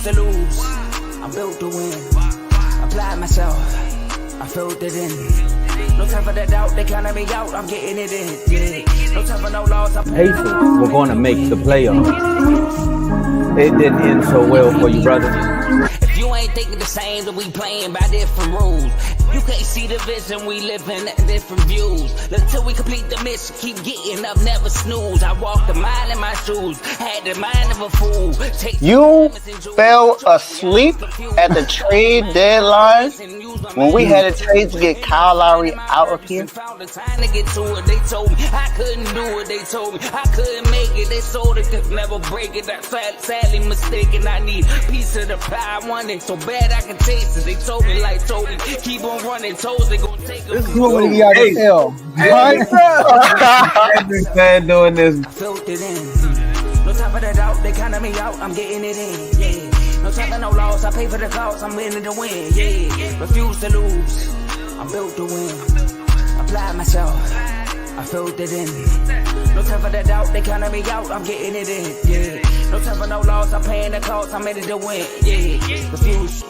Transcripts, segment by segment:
to lose. I'm built to win. Apply myself. I filled it in. No time for the doubt. They counted me out. I'm getting it in. Yeah. No time for no loss. Pacers were going to make the playoffs. It didn't end so well for you, brother. If you ain't thinking the same, then we playing by different rules. You can't see the vision, we live in different views. Until we complete the mission, keep getting up, never snooze. I walked a mile in my shoes, had the mind of a fool. You fell asleep at the trade deadline when we had a trade to get Kyle Lowry out of here. Found the time to get to it. They told me I couldn't do it. They told me I couldn't make it. They sold it, could never break it. That's sadly mistaken. I need a piece of the pie. I want it so bad I can taste it. They told me like told me keep on running toes. They gonna take it. This is what we got to tell. I've been doing this. I filled it in. No time for the doubt. They counted me out. I'm getting it in. Yeah. No time for no loss. I pay for the cost. I'm winning to win. Yeah. Refuse to lose. I'm built to win. Apply myself. I filled it in. No time for the doubt. They counted me out. I'm getting it in. Yeah. No time for no loss. I'm paying the cost. I'm ready to win. Yeah. Refuse.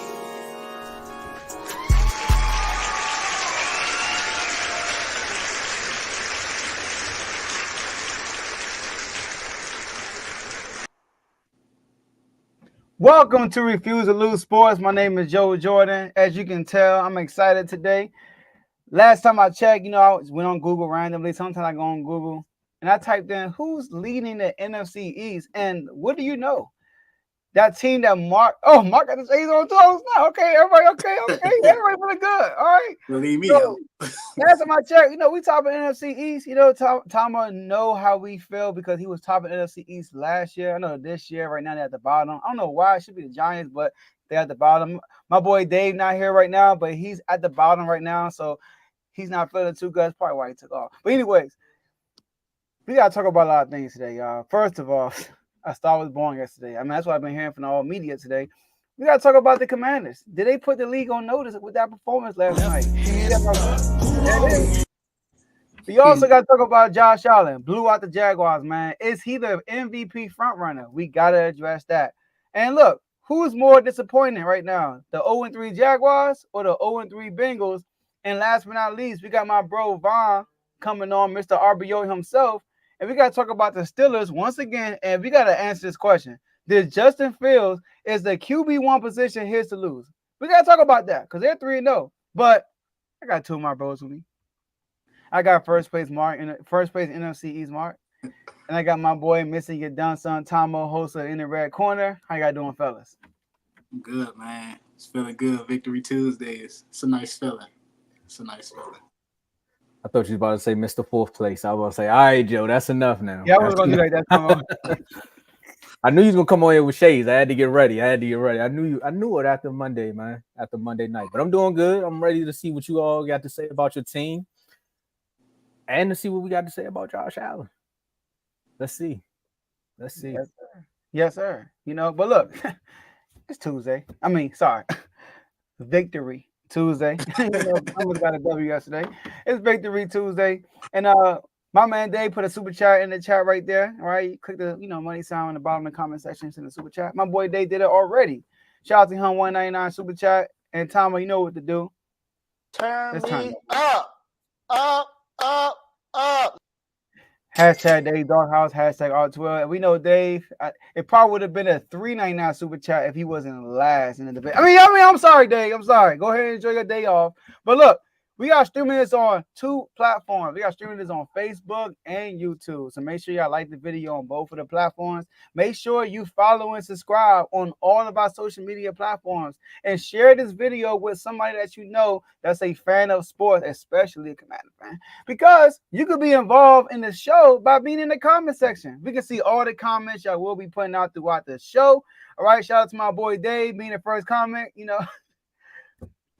Welcome to Refuse to Lose Sports. My name is Joe Jordan. As you can tell, I'm excited today. Last time I checked, I went on Google randomly. Sometimes I go on Google and I typed in who's leading the NFC East. And what do you know? That team that Mark got the J's on toes now. Okay, everybody, okay. Everybody really good. All right. Believe me. So, last time I checked, we top of NFC East. Tomo know how we feel because he was top of NFC East last year. I know this year, right now, they're at the bottom. I don't know why. It should be the Giants, but they're at the bottom. My boy Dave not here right now, but he's at the bottom right now. So he's not feeling too good. That's probably why he took off. But anyways, we got to talk about a lot of things today, y'all. First of all, I Star was born yesterday. I mean, that's what I've been hearing from all media today. We got to talk about the Commanders. Did they put the league on notice with that performance last night? We also got to talk about Josh Allen. Blew out the Jaguars, man. Is he the MVP frontrunner? We got to address that. And look, who's more disappointing right now? The 0-3 Jaguars or the 0-3 Bengals? And last but not least, we got my bro Vaughn coming on, Mr. RBO himself. And we got to talk about the Steelers once again, and we got to answer this question. Did Justin Fields, is the QB1 position his to lose? We got to talk about that because they're 3-0. But I got two of my bros with me. I got first place NFC East Mark. And I got my boy missing your done son, Tomo Hosa in the red corner. How y'all doing, fellas? I'm good, man. It's feeling good. Victory Tuesdays. It's a nice feeling. I thought you was about to say Mr. Fourth Place. I was going to say, all right, Joe, that's enough now. Yeah, I was going to do like that. I knew you was going to come on here with shades. I had to get ready. I knew it after Monday, man, after Monday night. But I'm doing good. I'm ready to see what you all got to say about your team and to see what we got to say about Josh Allen. Let's see. Yes, sir. But look, it's Tuesday. Victory Tuesday. I almost got a W yesterday. It's Victory Tuesday. And my man Dave put a super chat in the chat right there. All right. You click the money sign on the bottom of the comment section in the super chat. My boy Dave did it already. Shout out to him, 199 super chat. And Tomo, you know what to do. Turn me up. Hashtag Dave Doghouse, hashtag R12. And we know Dave, it probably would have been a 399 super chat if he wasn't last in the debate. I mean, I'm sorry, Dave. I'm sorry. Go ahead and enjoy your day off. But look, we got streaming this on two platforms. We got streaming this on Facebook and YouTube. So make sure y'all like the video on both of the platforms. Make sure you follow and subscribe on all of our social media platforms. And share this video with somebody that you know that's a fan of sports, especially a Commander fan. Because you could be involved in the show by being in the comment section. We can see all the comments y'all will be putting out throughout the show. All right, shout out to my boy Dave being the first comment,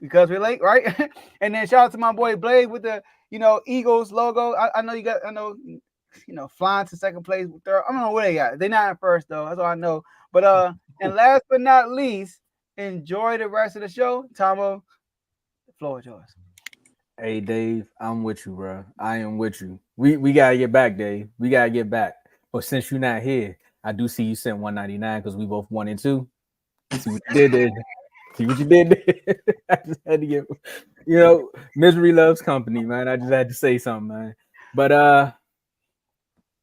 because we're late, right? And then shout out to my boy Blade with the, Eagles logo. I know, flying to second place with third. I don't know where they at. They're not at first, though. That's all I know. But, and last but not least, enjoy the rest of the show. Tomo, the floor is yours. Hey, Dave, I'm with you, bro. I am with you. We got to get back, Dave. We got to get back. But since you're not here, I do see you sent 199 because we both 1 and 2. See what you did there. See what you did there. I just had to get, misery loves company, man. I just had to say something, man. But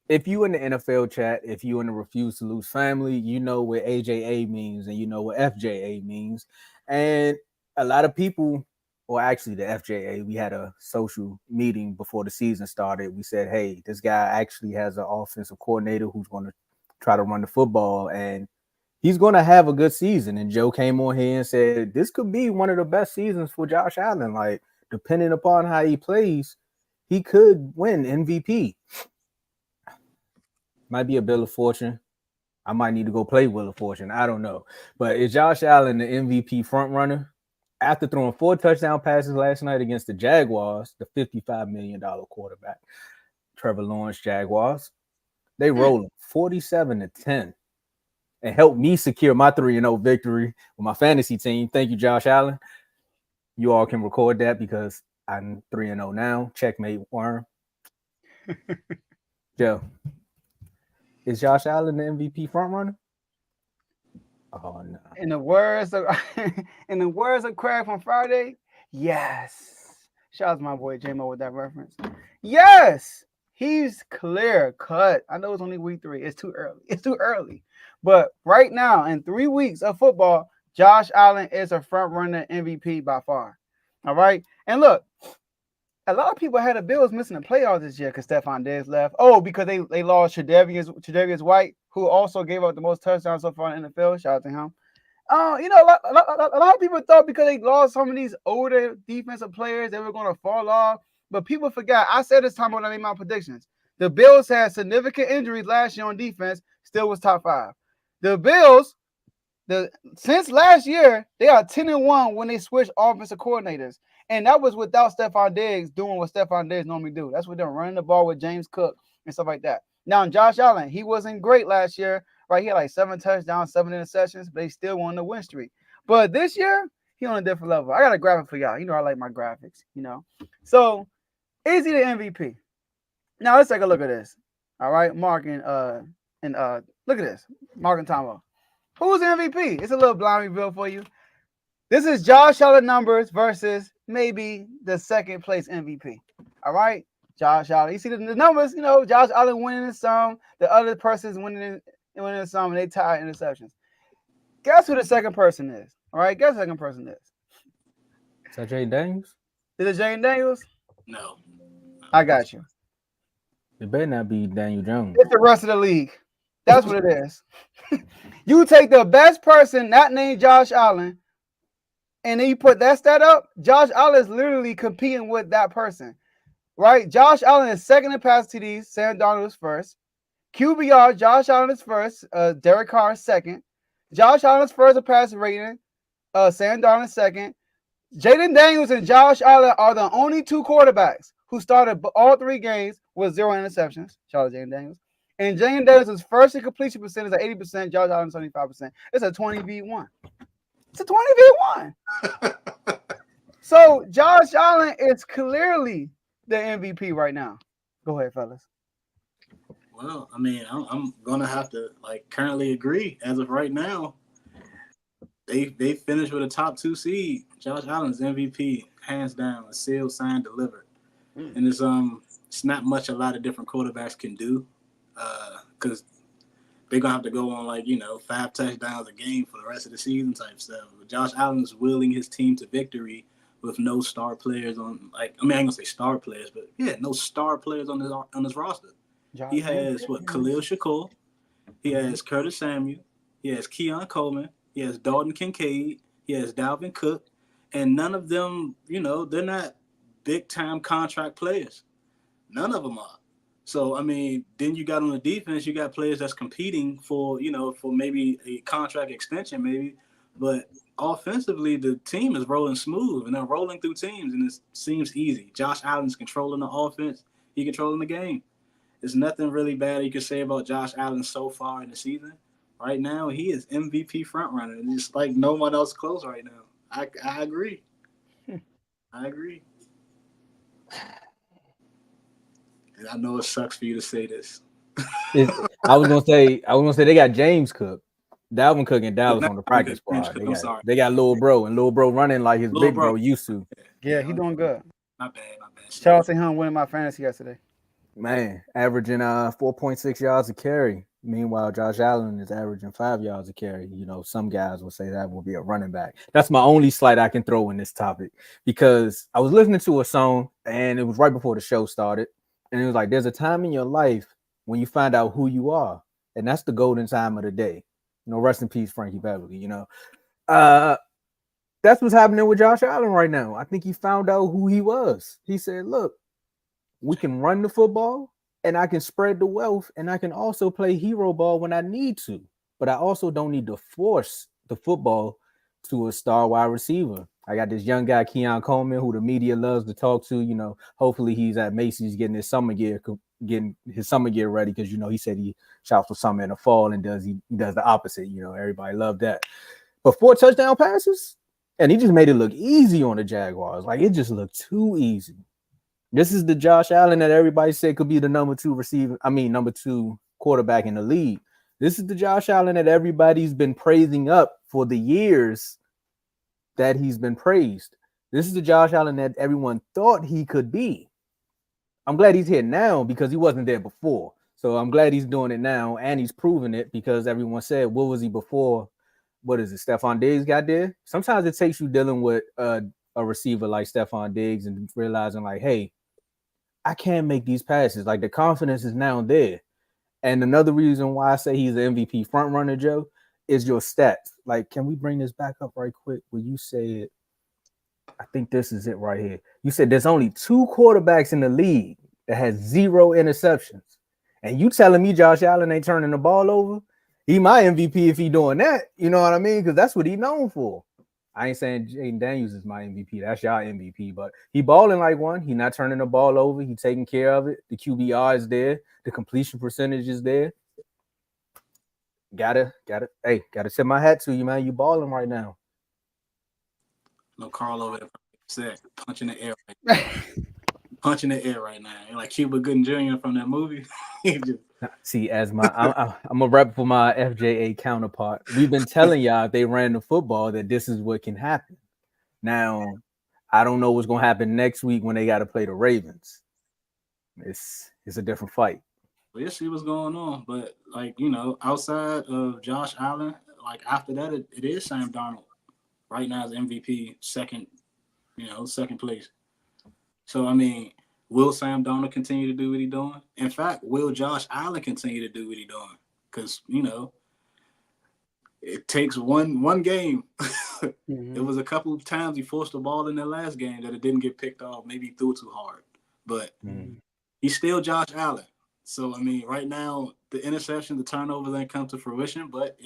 if you in the NFL chat, if you in the refuse to lose family, you know what AJA means and you know what FJA means. And a lot of people, or actually the FJA, we had a social meeting before the season started. We said, hey, this guy actually has an offensive coordinator who's going to try to run the football and he's going to have a good season. And Joe came on here and said, this could be one of the best seasons for Josh Allen. Like, depending upon how he plays, he could win MVP. Might be a Bill of Fortune. I might need to go play Wheel of Fortune. I don't know. But is Josh Allen the MVP front runner? After throwing 4 touchdown passes last night against the Jaguars, the $55 million quarterback, Trevor Lawrence Jaguars, they rolled 47-10 and helped me secure my 3-0 victory with my fantasy team. Thank you, Josh Allen. You all can record that because I'm 3-0 now. Checkmate, Worm. Joe, is Josh Allen the MVP frontrunner? Oh no. In the words of Craig from Friday, yes. Shout out to my boy J-Mo with that reference. Yes, he's clear cut. I know it's only week 3. It's too early. But right now, in 3 weeks of football, Josh Allen is a front runner MVP by far. All right. And look, a lot of people had the Bills missing the playoffs this year because Stephon Diggs left. Oh, because they lost Tre'Davious White, who also gave up the most touchdowns so far in the NFL. Shout out to him. A lot of people thought because they lost some of these older defensive players, they were going to fall off. But people forgot. I said this time when I made my predictions. The Bills had significant injuries last year on defense, still was top 5. The Bills, since last year, they are 10-1 when they switched offensive coordinators. And that was without Stephon Diggs doing what Stephon Diggs normally do. That's what they're running the ball with James Cook and stuff like that. Now, Josh Allen, he wasn't great last year, right? He had like 7 touchdowns, 7 interceptions, but he still won the win streak. But this year, he on a different level. I got a graphic for y'all. I like my graphics, So, is he the MVP? Now, let's take a look at this. All right, Mark and look at this. Mark and Tomo. Who's the MVP? It's a little blind reveal for you. This is Josh Allen numbers versus maybe the second place MVP. All right, Josh Allen. You see the numbers, Josh Allen winning in some, the other person's winning in some, and they tie interceptions. Guess who the second person is? All right, guess who the second person is. Is that Jay Daniels? Is it Jay Daniels? No. I got you. It better not be Daniel Jones. It's the rest of the league. That's what it is. You take the best person not named Josh Allen, and then you put that stat up. Josh Allen is literally competing with that person, right? Josh Allen is second in pass TDs. Sam Darnold is first. QBR, Josh Allen is first. Derek Carr is second. Josh Allen is first in pass rating. Sam Darnold is second. Jaden Daniels and Josh Allen are the only 2 quarterbacks who started all 3 games with 0 interceptions. Shout out to Jaden Daniels. And Jaden Daniels is first in completion percentage at 80%. Josh Allen 75%. It's a 20v1. It's a 20v1. So Josh Allen is clearly the MVP right now. Go ahead, fellas. Well, I mean, I'm gonna have to currently agree. As of right now, they finished with a top 2 seed. Josh Allen's MVP, hands down, sealed, signed, delivered. And it's not much a lot of different quarterbacks can do, because they're gonna have to go on 5 touchdowns a game for the rest of the season type stuff. But Josh Allen's willing his team to victory with no star players on. I ain't gonna say star players, but yeah, no star players on his roster. He has Khalil Shakur, he has Curtis Samuel, he has Keon Coleman, he has Dalton Kincaid, he has Dalvin Cook, and none of them, they're not big time contract players. None of them are. So, I mean, then you got on the defense, you got players that's competing for maybe a contract extension, maybe. But offensively, the team is rolling smooth, and they're rolling through teams, and it seems easy. Josh Allen's controlling the offense. He's controlling the game. There's nothing really bad you can say about Josh Allen so far in the season. Right now, he is MVP frontrunner, and it's like no one else close right now. I agree. I agree. And I know it sucks for you to say this. I was gonna say they got James Cook. Dalvin Cook and Dallas on the practice squad. They got Lil Bro, and Lil Bro running like his big bro used to. Yeah, he doing good. Not bad. Shout out to him winning my fantasy yesterday. Man, averaging 4.6 yards a carry. Meanwhile, Josh Allen is averaging 5 yards a carry. You know, some guys will say that will be a running back. That's my only slight I can throw in this topic, because I was listening to a song and it was right before the show started. And it was like, there's a time in your life when you find out who you are. And that's the golden time of the day. You know, rest in peace, Frankie Beverly, you know. That's what's happening with Josh Allen right now. I think he found out who he was. He said, look, we can run the football and I can spread the wealth and I can also play hero ball when I need to. But I also don't need to force the football to a star wide receiver. I got this young guy, Keon Coleman, who the media loves to talk to. You know, hopefully he's at Macy's getting his summer gear ready, because, you know, he said he shops for summer in the fall and he does the opposite. You know, everybody loved that. But 4 touchdown passes, and he just made it look easy on the Jaguars. Like, it just looked too easy. This is the Josh Allen that everybody said could be the number 2 quarterback in the league. This is the Josh Allen that everybody's been praising up for the years that he's been praised. This is the Josh Allen that everyone thought he could be. I'm glad he's here now because he wasn't there before. So I'm glad he's doing it now, and he's proving it, because everyone said, what was he before? What is it? Stephon Diggs got there? Sometimes it takes you dealing with a receiver like Stephon Diggs and realizing, like, hey, I can't make these passes. Like, the confidence is now there. And another reason why I say he's an MVP front runner, Joe, is your stats. Like, can we bring this back up right quick? Where you said, I think this is it right here. You said there's only 2 quarterbacks in the league that has 0 interceptions. And you telling me Josh Allen ain't turning the ball over? He my MVP if he doing that. You know what I mean? Because that's what he known for. I ain't saying Jaden Daniels is my MVP. That's y'all MVP. But he balling like one. He not turning the ball over. He taking care of it. The QBR is there. The completion percentage is there. Gotta tip my hat to you, man. You balling right now. No, Carl over there said punching the air right now. You're like Cuba Gooding Jr. from that movie. See, as I'm a rep for my FJA counterpart. We've been telling y'all if they ran the football that this is what can happen. Now, I don't know what's gonna happen next week when they got to play the Ravens. It's a different fight. We'll see what's going on, but, like, you know, outside of Josh Allen, like, after that, it is Sam Darnold right now as MVP, second place. So, I mean, will Sam Darnold continue to do what he's doing? In fact, will Josh Allen continue to do what he's doing? Because, you know, it takes one game. Mm-hmm. It was a couple of times he forced the ball in the last game that it didn't get picked off. Maybe he threw it too hard. But he's still Josh Allen. So, I mean, right now, the interception, the turnovers ain't come to fruition. But,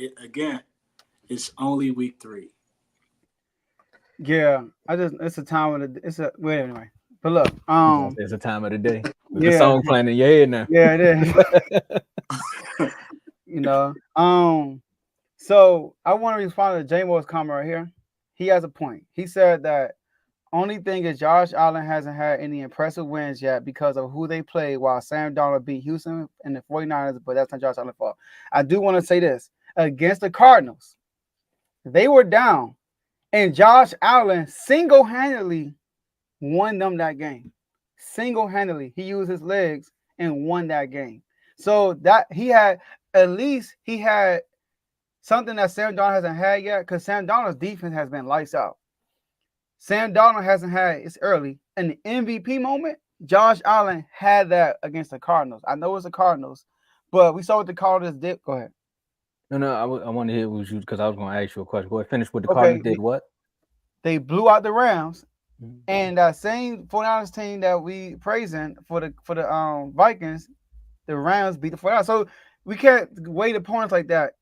it's only week 3. Yeah, it's a time of the anyway. But look, it's a time of the day. With the song playing in your head now. Yeah, it is. You know. So I want to respond to J-Mo's comment right here. He has a point. He said that only thing is Josh Allen hasn't had any impressive wins yet because of who they played, while Sam Darnold beat Houston and the 49ers, but that's not Josh Allen's fault. I do want to say this. Against the Cardinals, they were down, and Josh Allen single-handedly won them that game. Single-handedly. He used his legs and won that game. So that he had something that Sam Darnold hasn't had yet, because Sam Darnold's defense has been lights out. Sam Darnold hasn't had, it's early, in the MVP moment, Josh Allen had that against the Cardinals. I know it's the Cardinals, but we saw what the Cardinals did. Go ahead. No, I want to hear what you, because I was going to ask you a question. Go ahead, finish what the Cardinals did. What? They blew out the Rams, and that same 49ers team that we praising for the Vikings, the Rams beat the 49ers. So we can't weight opponents like that.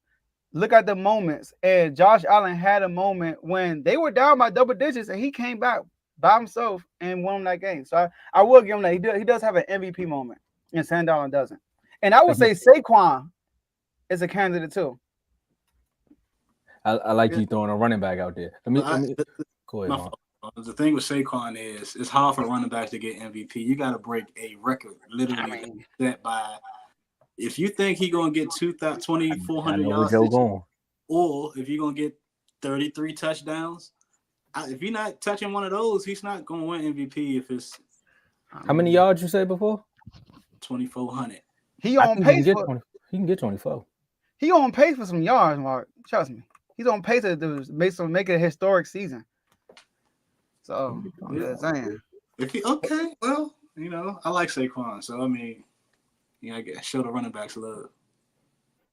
Look at the moments, and Josh Allen had a moment when they were down by double digits, and he came back by himself and won that game. So I will give him that. He does have an MVP moment, and Sam Darnold doesn't. And I would say Saquon is a candidate too. I like you throwing a running back out there. Go ahead. The thing with Saquon is it's hard for running backs to get MVP. You got to break a record, literally set by. If you think he's gonna get 2,400 yards, Or if you're gonna get 33 touchdowns, if you're not touching one of those, he's not gonna win MVP. If it's How many yards you say before? 2,400. He I on think he can pace get for 20. He can get 24. he on pace for some yards, Mark. Trust me. He's on pace to do based on making a historic season. So I'm just saying. If he okay, well, I like Saquon, so I mean, I guess show the running backs love.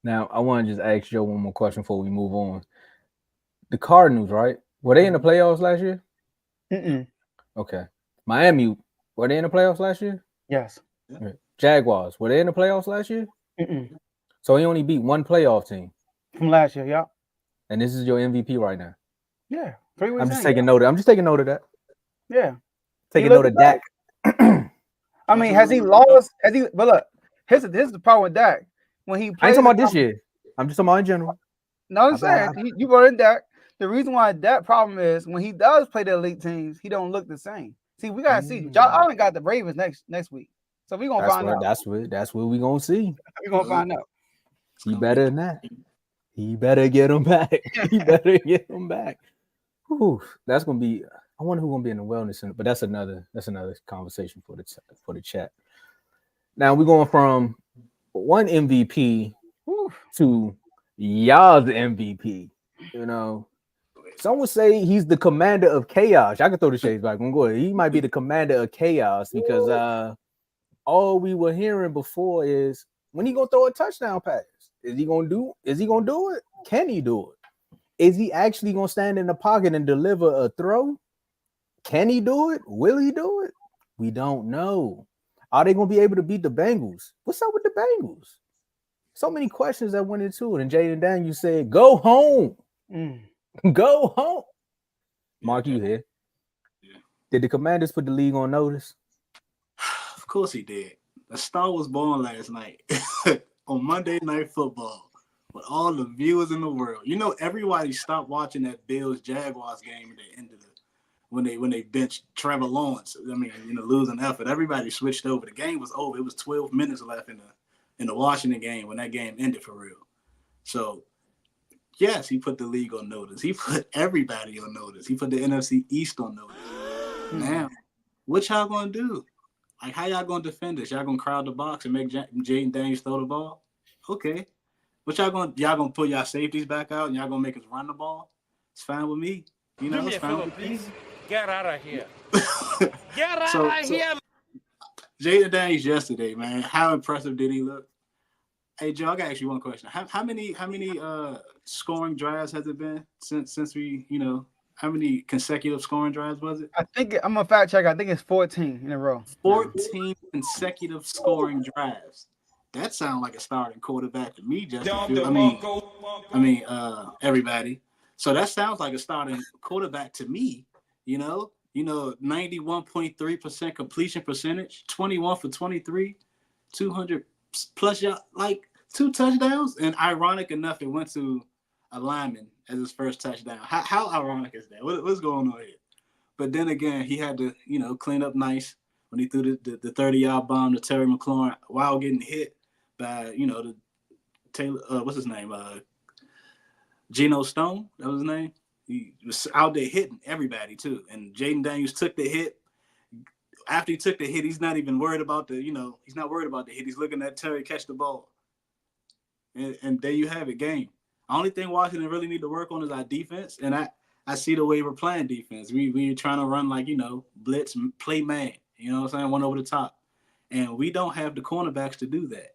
Now I want to just ask Joe one more question before we move on. The Cardinals, right? Were they in the playoffs last year? Mm-mm. Okay. Miami, were they in the playoffs last year? Yes. Right. Jaguars, were they in the playoffs last year? Mm-mm. So he only beat one playoff team. From last year, yeah. And this is your MVP right now. Yeah. 3 weeks I'm just in, taking note. I'm just taking note of that. Yeah. Taking note of Dak. I mean, has he lost? But look, here's the problem with Dak. When he I ain't plays, talking about this year. I'm just talking about in general. No, I'm saying you brought in Dak. The reason why that problem is when he does play the elite teams, he don't look the same. See, we gotta see. Josh Allen got the Ravens next week, so we gonna find out. That's what we gonna see. We gonna find out. He better than that. He better get him back. He better get him back. Whew, that's gonna be. I wonder who's gonna be in the wellness center, but that's another conversation for the chat. Now we're going from one MVP to y'all's MVP. Some would say he's the commander of chaos. I can throw the shades back. I'm going. He might be the commander of chaos because all we were hearing before is when he gonna throw a touchdown pass. Is he gonna do it? Can he do it? Is he actually gonna stand in the pocket and deliver a throw? Can he do it? Will he do it? We don't know. Are they gonna be able to beat the Bengals? What's up with the Bengals? So many questions that went into it. And Jaden Daniels said, "Go home, go home." Mark, you here? Yeah. Did the Commanders put the league on notice? Of course he did. A star was born last night on Monday Night Football with all the viewers in the world. Everybody stopped watching that Bills Jaguars game at the end of when they benched Trevor Lawrence. I mean, losing effort. Everybody switched over. The game was over. It was 12 minutes left in the Washington game when that game ended for real. So, yes, he put the league on notice. He put everybody on notice. He put the NFC East on notice. Now, what y'all gonna do? Like, how y'all gonna defend this? Y'all gonna crowd the box and make Jaden Daniels throw the ball? Okay. What y'all gonna put y'all safeties back out and y'all gonna make us run the ball? It's fine with me. It's fine with me. Get out of here. Get out of here. Jaden Daniels yesterday, man. How impressive did he look? Hey, Joe, I got to ask you one question. How many scoring drives has it been since we, how many consecutive scoring drives was it? I think I'm a fact check. I think it's 14 in a row. 14 consecutive scoring drives. That sounds like a starting quarterback to me, Justin. Everybody. So that sounds like a starting quarterback to me. 91.3% completion percentage, 21 for 23, 200 plus like 2 touchdowns. And ironic enough, it went to a lineman as his first touchdown. How ironic is that? What's going on here? But then again, he had to, clean up nice when he threw the 30-yard bomb to Terry McLaurin while getting hit by, the Taylor, what's his name? Geno Stone, that was his name. He was out there hitting everybody too. And Jaden Daniels took the hit. After he took the hit, he's not even worried about he's not worried about the hit. He's looking at Terry catch the ball. And there you have it, game. The only thing Washington really need to work on is our defense. And I see the way we're playing defense. We're trying to run blitz, play man, one over the top. And we don't have the cornerbacks to do that.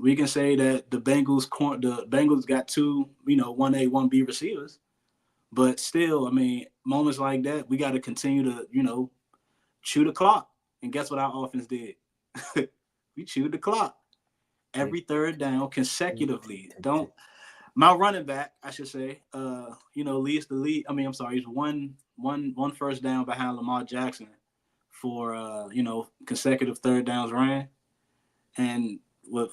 We can say that the Bengals got 2, 1A, 1B receivers. But still, moments like that, we got to continue to, chew the clock. And guess what our offense did? We chewed the clock. Every third down consecutively. My running back, I should say, leads the lead. He's one first down behind Lamar Jackson for, consecutive third downs ran. And with,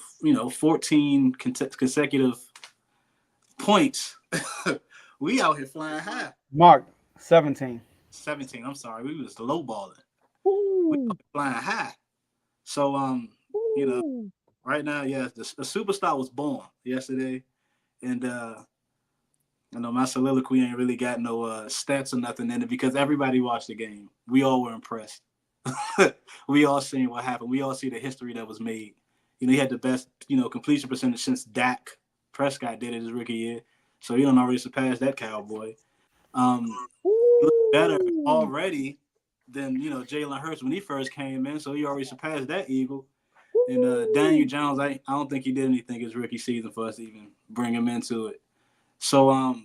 14 consecutive points, we out here flying high. Mark, 17. 17, I'm sorry. We was low balling. We flying high. So, right now, yes, a superstar was born yesterday. And I know my soliloquy ain't really got no stats or nothing in it because everybody watched the game. We all were impressed. We all seen what happened. We all see the history that was made. You know, he had the best, completion percentage since Dak Prescott did it his rookie year. So he don't already surpass that Cowboy. He looked better already than, Jalen Hurts when he first came in. So he already surpassed that Eagle. And Daniel Jones, I don't think he did anything his rookie season for us to even bring him into it. So,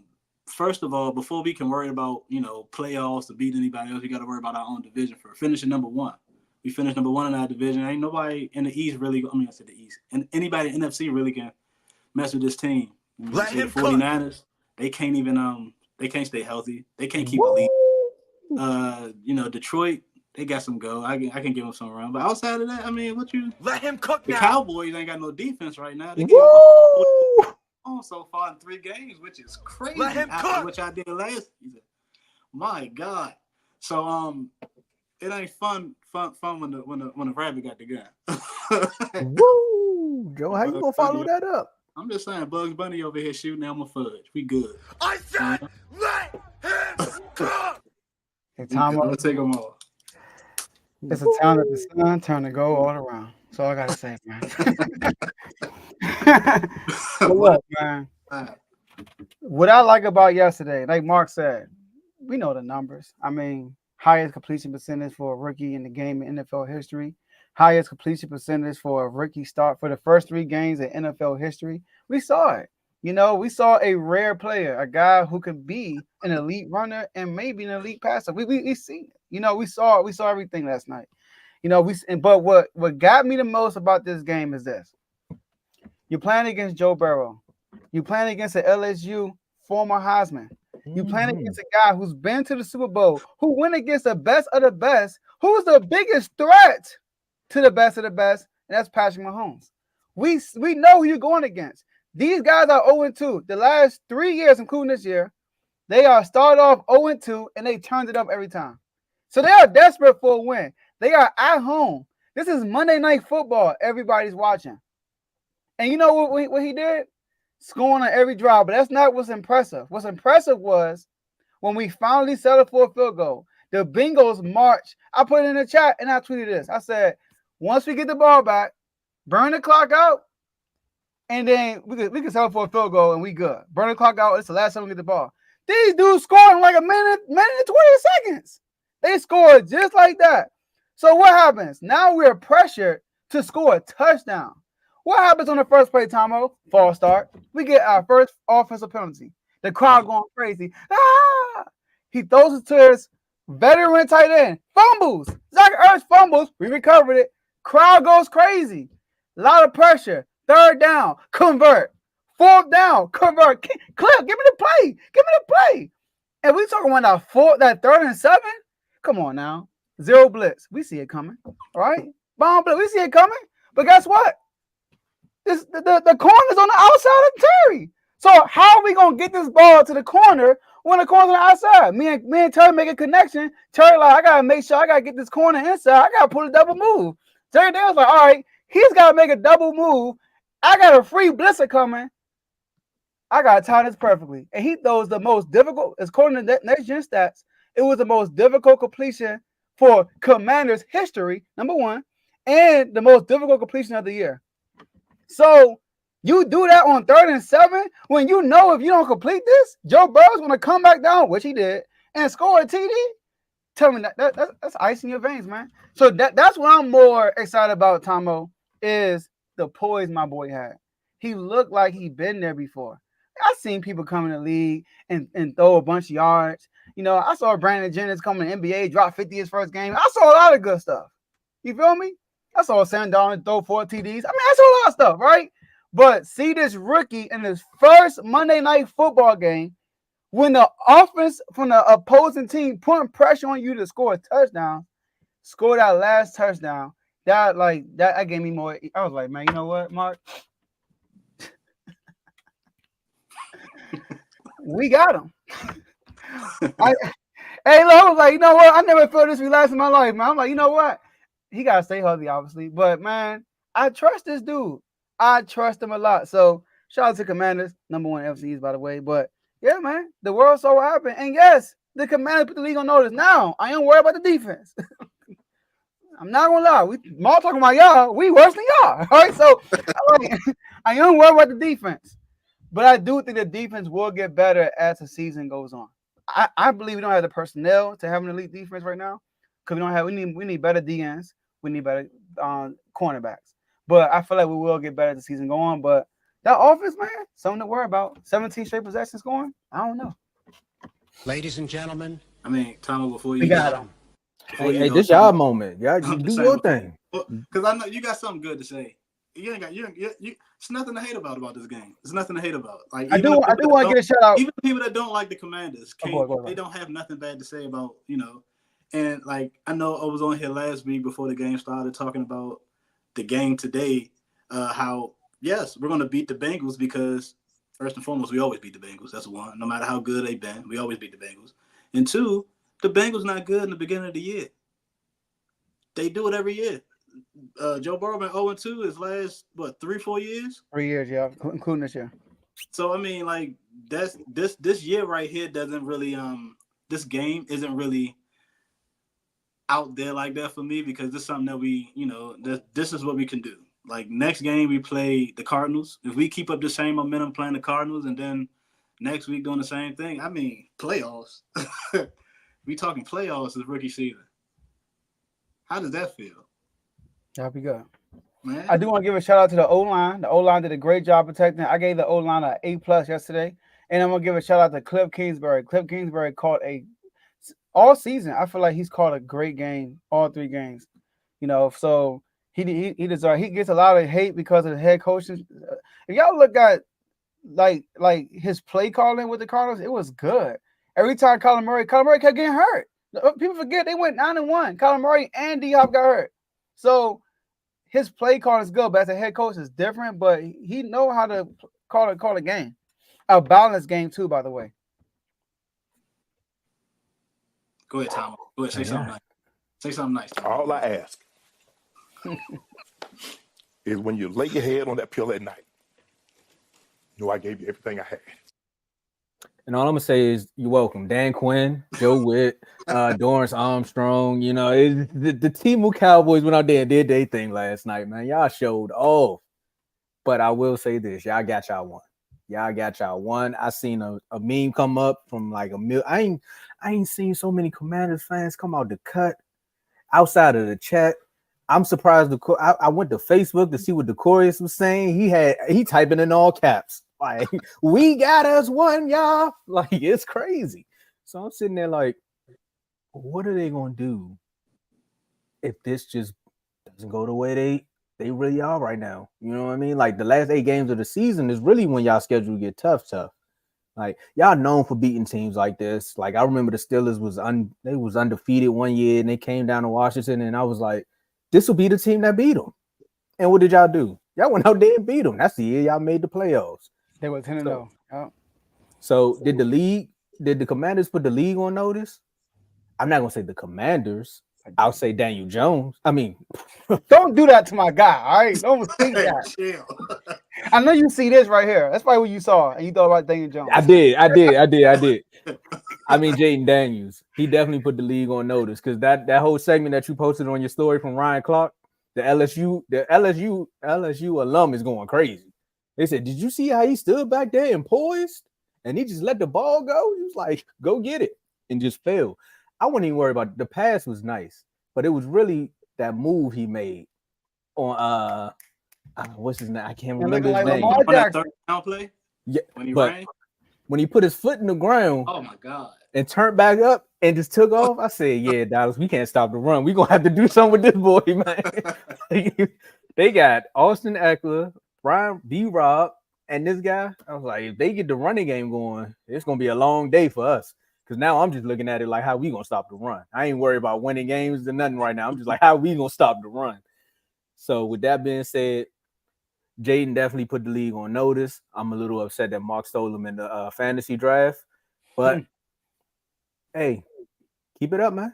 first of all, before we can worry about, playoffs to beat anybody else, we got to worry about our own division for finishing number one. We finished number one in our division. Ain't nobody in the East really, I said the East. And anybody in the NFC really can mess with this team. Let him the 49ers, they can't even, they can't stay healthy. They can't keep a lead. Detroit, they got some go. I can give them some run. But outside of that, let him cook the now. Cowboys ain't got no defense right now. They gave up so far in 3 games, which is crazy. Let him cook. Which I did last season. My God. So it ain't fun when the rabbit got the gun. Woo, Joe, how you gonna follow that up? I'm just saying, Bugs Bunny over here shooting Elmer Fudge. We good. I said, let him cook. Hey, Tomo, Let's take them all. it's a time that the sun turn to go all around. That's all I gotta say, man. But look, man. What I like about yesterday, like Mark said, we know the numbers. Highest completion percentage for a rookie in the game in NFL history. Highest completion percentage for a rookie start for the first 3 games in NFL history. We saw it. We saw a rare player, a guy who could be an elite runner and maybe an elite passer. We see it. We saw everything last night. But what got me the most about this game is this. You're playing against Joe Burrow. You're playing against an LSU former Heisman. You're playing against a guy who's been to the Super Bowl, who went against the best of the best, who's the biggest threat to the best of the best, and that's Patrick Mahomes. We know who you're going against. These guys are 0-2. The last 3 years, including this year, they are started off 0-2, and they turned it up every time. So they are desperate for a win. They are at home. This is Monday Night Football. Everybody's watching. And you know what he did? Scoring on every drive. But that's not what's impressive. What's impressive was when we finally settled for a field goal, the Bengals march. I put it in the chat, and I tweeted this. I said, once we get the ball back, burn the clock out, and then we can settle for a field goal, and we good. Burn the clock out. It's the last time we get the ball. These dudes scored in like a minute and 20 seconds. They scored just like that. So what happens? Now we're pressured to score a touchdown. What happens on the first play, Tomo? False start. We get our first offensive penalty. The crowd going crazy. Ah! He throws it to his veteran tight end. Fumbles. Zach Ertz fumbles. We recovered it. Crowd goes crazy. A lot of pressure. 3rd down. Convert. 4th down. Convert. Clip. Give me the play. Give me the play. And we talking about that 3rd and 7? Come on now. 0 blitz. We see it coming. All right? Bomb blitz. We see it coming. But guess what? The corner's on the outside of Terry. So how are we going to get this ball to the corner when the corner's on the outside? Me and Terry make a connection. Terry like, I got to make sure I got to get this corner inside. I got to pull a double move. Terry Dale's like, all right, he's got to make a double move. I got a free blitzer coming. I got to time this perfectly. And he throws the most difficult, according to Next Gen Stats, it was the most difficult completion for Commanders history, number 1, and the most difficult completion of the year. So you do that on 3rd and 7 when you know if you don't complete this, Joe Burrow's going to come back down, which he did, and score a TD. Tell me that's ice in your veins, man. So that's what I'm more excited about, Tomo, is the poise my boy had. He looked like he'd been there before. I've seen people come in the league and throw a bunch of yards. I saw Brandon Jennings come in the NBA, drop 50 his first game. I saw a lot of good stuff. You feel me? I saw Sam Darnold throw 4 TDs. I saw a lot of stuff, right? But see this rookie in his first Monday Night Football game, when the offense from the opposing team putting pressure on you to score a touchdown, score that last touchdown, that gave me more. I was like, man, you know what, Mark? We got him. I was like, you know what? I never felt this relaxed in my life, man. I'm like, you know what? He got to stay healthy, obviously. But, man, I trust this dude. I trust him a lot. So, shout out to Commanders, number 1 FCs, by the way. But, Yeah, man. The world saw what happened. And yes, the Commanders put the league on notice. Now, I ain't worried about the defense. I'm not gonna lie. We Maul talking about y'all. We worse than y'all. All right. So I am worried about the defense. But I do think the defense will get better as the season goes on. I believe we don't have the personnel to have an elite defense right now. Because we need better DNs. We need better cornerbacks. But I feel like we will get better as the season go on. But that offense, man, something to worry about. 17 straight possessions going? I don't know. Ladies and gentlemen. I mean, Tomo, before you We got them. Hey, this y'all moment. Y'all you do your thing. Because I know you got something good to say. You ain't got it's nothing to hate about this game. It's nothing to hate about. Like I do want to get a shout out. Even people that don't like the Commanders, They don't have nothing bad to say about, And like I know I was on here last week before the game started talking about the game today, how yes, we're gonna beat the Bengals because first and foremost, we always beat the Bengals. That's one. No matter how good they've been, we always beat the Bengals. And two, the Bengals not good in the beginning of the year. They do it every year. Joe Burrow been 0-2 his last 3-4 years. 3 years, yeah, including this year. So I mean, like that's this year right here doesn't really this game isn't really out there like that for me because this is something that we this is what we can do. Like next game we play the Cardinals. If we keep up the same momentum playing the Cardinals and then next week doing the same thing, I mean playoffs. We talking playoffs as rookie season. How does that feel? That'll be good. Man. I do want to give a shout out to the O-line. The O-line did a great job protecting. I gave the O-line an A+ yesterday. And I'm going to give a shout out to Cliff Kingsbury. Cliff Kingsbury caught all season. I feel like he's caught a great game, all 3 games. So he deserves. He gets a lot of hate because of the head coaching. If y'all look at like his play calling with the Cardinals, it was good. Every time Kyler Murray kept getting hurt. People forget they went 9-1. Kyler Murray and D-Hop got hurt. So his play call is good, but as a head coach, it's different. But he know how to call a game, a balanced game too. By the way, go ahead, Tom. Go ahead, say something nice. Say something nice. Tom. All I ask is when you lay your head on that pillow at night, I gave you everything I had. And all I'm gonna say is you're welcome. Dan Quinn, Joe Witt, Dorrance Armstrong. The team of Cowboys went out there and did their thing last night, man. Y'all showed off. But I will say this: y'all got y'all one. I seen a meme come up from like a mil. I ain't seen so many Commanders fans come out to cut outside of the chat. I'm surprised. I went to Facebook to see what Decorius was saying. He typing in all caps. Like, we got us one, y'all. Like, it's crazy. So I'm sitting there like, what are they gonna do if this just doesn't go the way they really are right now? You know what I mean? Like the last 8 games of the season is really when y'all schedule get tough. Like y'all known for beating teams like this. Like I remember the Steelers was undefeated one year and they came down to Washington and I was like, this will be the team that beat them. And what did y'all do? Y'all went out there and beat them. That's the year y'all made the playoffs. they were 10-0. So did the Commanders put the league on notice? I'm not gonna say the Commanders. I'll say Daniel Jones. I mean, don't do that to my guy. All right, don't think that. I know you see this right here. That's probably what you saw, and you thought about Daniel Jones. I did. I mean, Jaden Daniels. He definitely put the league on notice because that whole segment that you posted on your story from Ryan Clark, the LSU alum is going crazy. They said, "Did you see how he stood back there and poised, and he just let the ball go? He was like, go get it,' and just fell." I wouldn't even worry about it. The pass was nice, but it was really that move he made on what's his name? I can't remember his name. On that third down play? Yeah, when he ran? When he put his foot in the ground, oh my god, and turned back up and just took off, I said, "Yeah, Dallas, we can't stop the run. We're gonna have to do something with this boy, man." They got Austin Eckler, Brian B-Rob, and this guy. I was like, if they get the running game going, it's gonna be a long day for us. Because now I'm just looking at it like, how we gonna stop the run? I ain't worried about winning games or nothing right now. I'm just like, how we gonna stop the run? So with that being said, Jaden definitely put the league on notice. I'm a little upset that Mark stole him in the fantasy draft. But hey, keep it up, man.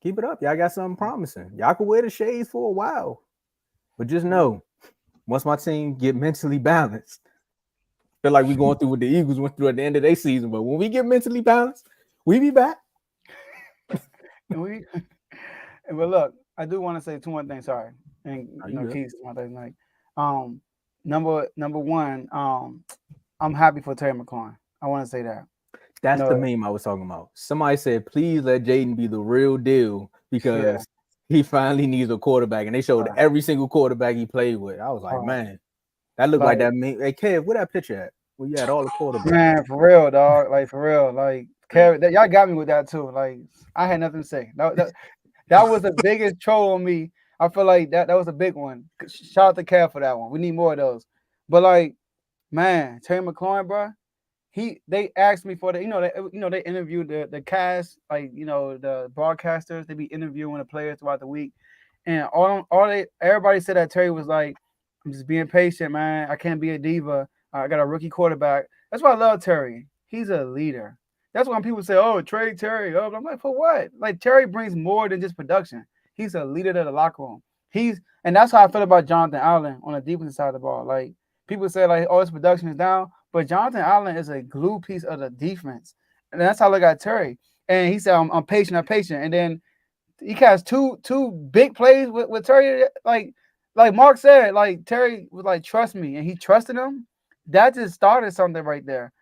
Keep it up. Y'all got something promising. Y'all can wear the shades for a while. But just know, once my team get mentally balanced, Feel like we going through what the Eagles went through at the end of their season. But when we get mentally balanced, we be back. And but look, I do want to say two more things. Sorry, and Keith, one thing like, number one, I'm happy for Terry McLaurin. I want to say that. That's the meme I was talking about. Somebody said, please let Jaden be the real deal because he finally needs a quarterback. And they showed every single quarterback he played with. I was like, man, that looked like that meme. Hey, Kev, where that picture at? Well, you had all the quarterbacks. Man, for real, dog. Like, for real. Like, Kev, y'all got me with that, too. Like, I had nothing to say. That was the biggest troll on me. I feel like that was a big one. Shout out to Kev for that one. We need more of those. But, like, man, Terry McLaurin, bro, they asked me for they interviewed the cast, like, the broadcasters. They be interviewing the players throughout the week, and everybody said that Terry was like, I'm just being patient, man. I can't be a diva. I got a rookie quarterback. That's why I love Terry. He's a leader. That's when people say, oh, trade Terry. Oh, I'm like, for what? Like, Terry brings more than just production. He's a leader to the locker room. And that's how I feel about Jonathan Allen on the defensive side of the ball. Like, people say, like, oh, his production is down. But Jonathan Allen is a glue piece of the defense. And that's how I look at Terry. And he said, I'm patient. And then he has two big plays with Terry. Like Mark said, like, Terry was like, trust me. And he trusted him. That just started something right there,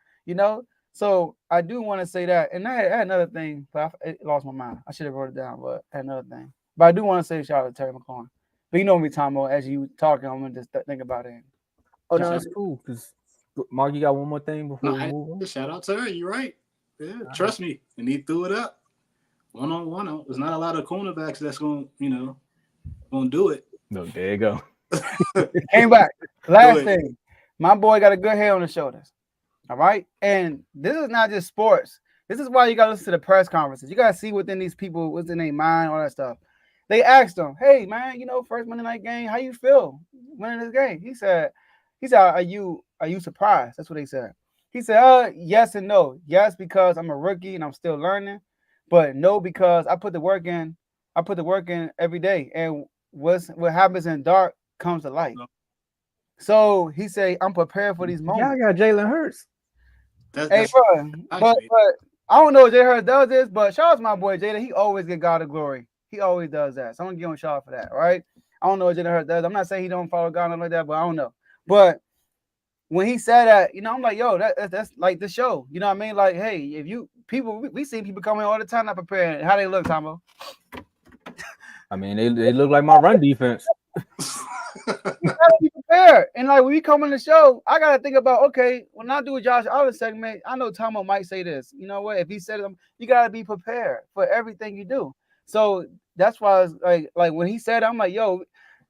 So I do want to say that. And I had another thing, but I lost my mind. I should have wrote it down, but I had another thing. But I do want to say shout out to Terry McLaurin. But you know me, Tomo, as you talking, I'm going to just think about it. Oh, no, it's cool. Because, Mark, you got one more thing before we move on? Shout out to her. You're right. Yeah, trust me. And he threw it up. One-on-one. There's not a lot of cornerbacks that's going to do it. No, there you go. Came back. Last thing. My boy got a good head on his shoulders. All right? And this is not just sports. This is why you got to listen to the press conferences. You got to see within these people, what's in their mind, all that stuff. They asked him, hey, man, first Monday night game, how you feel winning this game? He said, are you surprised? That's what they said. He said, yes and no. Yes, because I'm a rookie and I'm still learning. But no, because I put the work in. I put the work in every day. And what happens in dark comes to light. So he said, I'm prepared for these moments. Y'all got Jalen Hurts. Hey, bro. But I don't know if Jalen Hurts does this, but shout out to my boy Jalen. He always get God of glory. He always does that. So I'm going to give him a shout out for that, right? I don't know if Jalen Hurts does. I'm not saying he don't follow God or like that, but I don't know. But when he said that, I'm like, yo, that's like the show. You know what I mean? Like, hey, if we see people coming all the time not prepared. How they look, Tomo? I mean, they look like my run defense. You gotta be prepared. And like when we come on the show, I gotta think about, okay, when I do a Josh Allen segment, I know Tomo might say this. You know what? If he said it, you gotta be prepared for everything you do. So that's why it's like when he said it, I'm like, yo,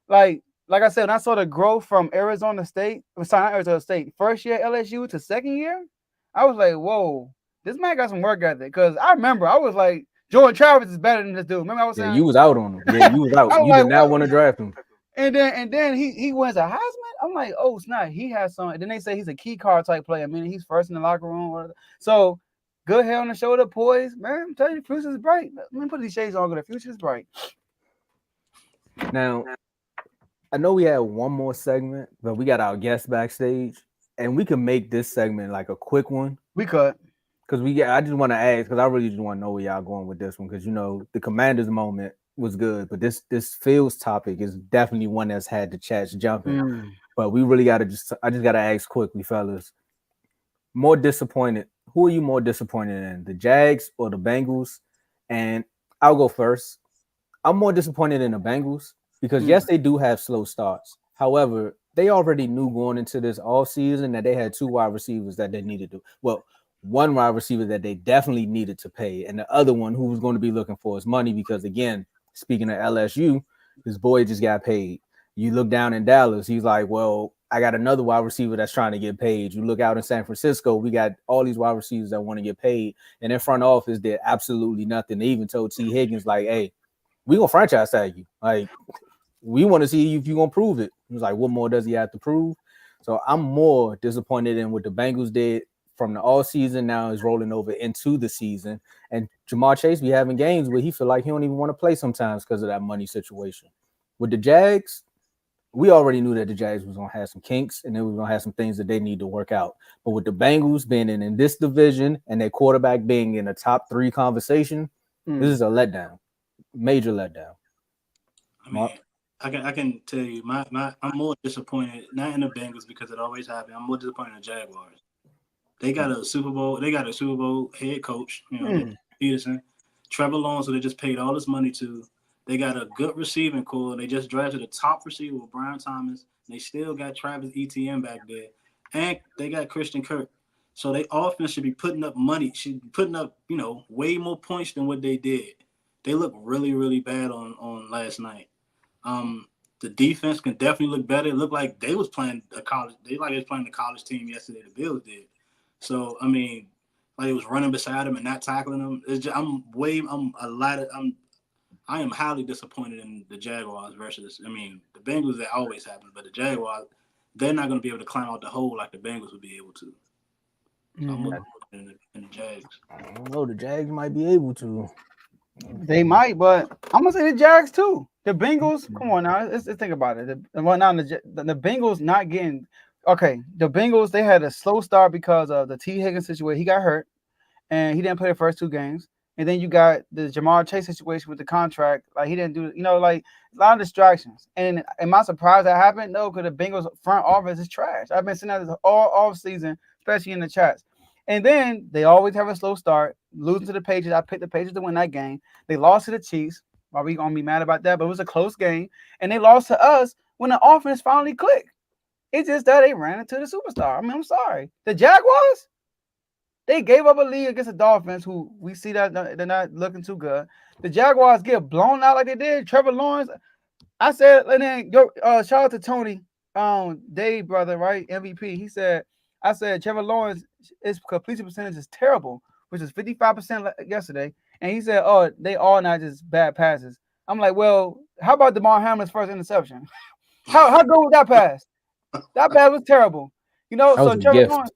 like I said, when I saw the growth from Arizona State, first year LSU to second year, I was like, whoa, this man got some work ethic. Because I remember I was like, Jordan Travis is better than this dude. Remember I was saying? You was out on him. Yeah, you was out. You did not want to draft him. And then he wins a Heisman. I'm like, oh snap, he has some. And then they say he's a key card type player. I mean, he's first in the locker room. So good head on the shoulder, poise, man. I'm telling you, the future is bright. Let me put these shades on. The future is bright. Now, I know we had one more segment, but we got our guest backstage, and we can make this segment like a quick one. We could. Because I just want to ask, because I really just want to know where y'all going with this one. Because the Commanders moment was good, but this Fields topic is definitely one that's had the chats jumping. But we really I just gotta ask quickly, fellas. More disappointed. Who are you more disappointed in? The Jags or the Bengals? And I'll go first. I'm more disappointed in the Bengals because yes, they do have slow starts. However, they already knew going into this all season that they had 2 wide receivers that they needed to. Well, one wide receiver that they definitely needed to pay, and the other one who was going to be looking for his money because, again, speaking of LSU, this boy just got paid. You look down in Dallas, he's like, well, I got another wide receiver that's trying to get paid. You look out in San Francisco, we got all these wide receivers that want to get paid, and their front office did absolutely nothing. They even told T. Higgins, like, hey, we going to franchise tag you. Like, we want to see if you're going to prove it. He was like, what more does he have to prove? So I'm more disappointed in what the Bengals did from the all season now is rolling over into the season. And Jamar Chase be having games where he feel like he don't even want to play sometimes because of that money situation. With the Jags, we already knew that the Jags was gonna have some kinks and they were gonna have some things that they need to work out. But with the Bengals being in this division and their quarterback being in the top 3 conversation, this is a letdown, major letdown. I mean, I can tell you, I'm more disappointed not in the Bengals because it always happens. I'm more disappointed in the Jaguars. They got a Super Bowl head coach, Peterson, Trevor Lawrence, who they just paid all this money to. They got a good receiving core. They just drafted a top receiver with Brian Thomas. They still got Travis Etienne back there, and they got Christian Kirk. So they offense should be putting up money, should be putting up, way more points than what they did. They look really, really bad on last night. The defense can definitely look better. It looked like they was playing the college. They was playing the college team yesterday. The Bills did. So I mean, like it was running beside them and not tackling them. It's just, I am highly disappointed in the Jaguars versus. I mean, the Bengals, that always happens, but the Jaguars, they're not going to be able to climb out the hole like the Bengals would be able to. So I'm looking in the Jags. I don't know. The Jags might be able to. They might, but I'm gonna say the Jags too. The Bengals, come on now, let's think about it. The Bengals not getting okay. The Bengals, they had a slow start because of the T. Higgins situation. He got hurt, and he didn't play the first 2 games. And then you got the Jamar Chase situation with the contract. Like he didn't do, like a lot of distractions. And am I surprised that happened? No, because the Bengals front office is trash. I've been saying that all off season, especially in the chats. And then they always have a slow start, losing to the Patriots. I picked the Patriots to win that game. They lost to the Chiefs. Are we going to be mad about that? But it was a close game. And they lost to us when the offense finally clicked. It's just that they ran into the superstar. I mean, I'm sorry. The Jaguars, they gave up a lead against the Dolphins, who we see that they're not looking too good. The Jaguars get blown out like they did. Trevor Lawrence, I said, and then shout out to Tony, Dave, brother, right? MVP. He said, I said Trevor Lawrence, his completion percentage is terrible, which is 55% yesterday. And he said, oh, they all not just bad passes. I'm like, well, how about DeMar Hamlin's first interception? How good was that pass? That pass was terrible. So Trevor Lawrence.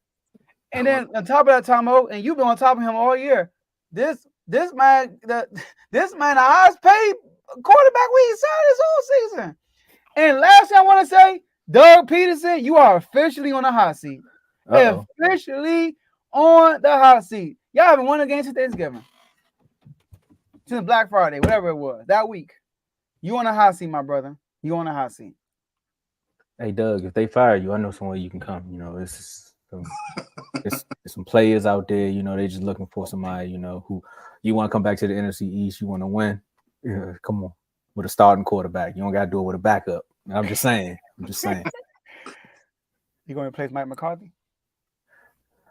And then on top of that, Tomo, and you've been on top of him all year. This man, the highest paid quarterback we signed this whole season. And last thing I want to say, Doug Peterson, you are officially on the hot seat. Officially on the hot seat. Y'all haven't won a game since Thanksgiving. Since Black Friday, whatever it was, that week. You on the hot seat, my brother. You on the hot seat. Hey, Doug, if they fire you, I know somewhere you can come. It's some players out there, they just looking for somebody, who you want to come back to the NFC East, you want to win. Yeah, come on. With a starting quarterback. You don't got to do it with a backup. I'm just saying. You going to replace Mike McCarthy?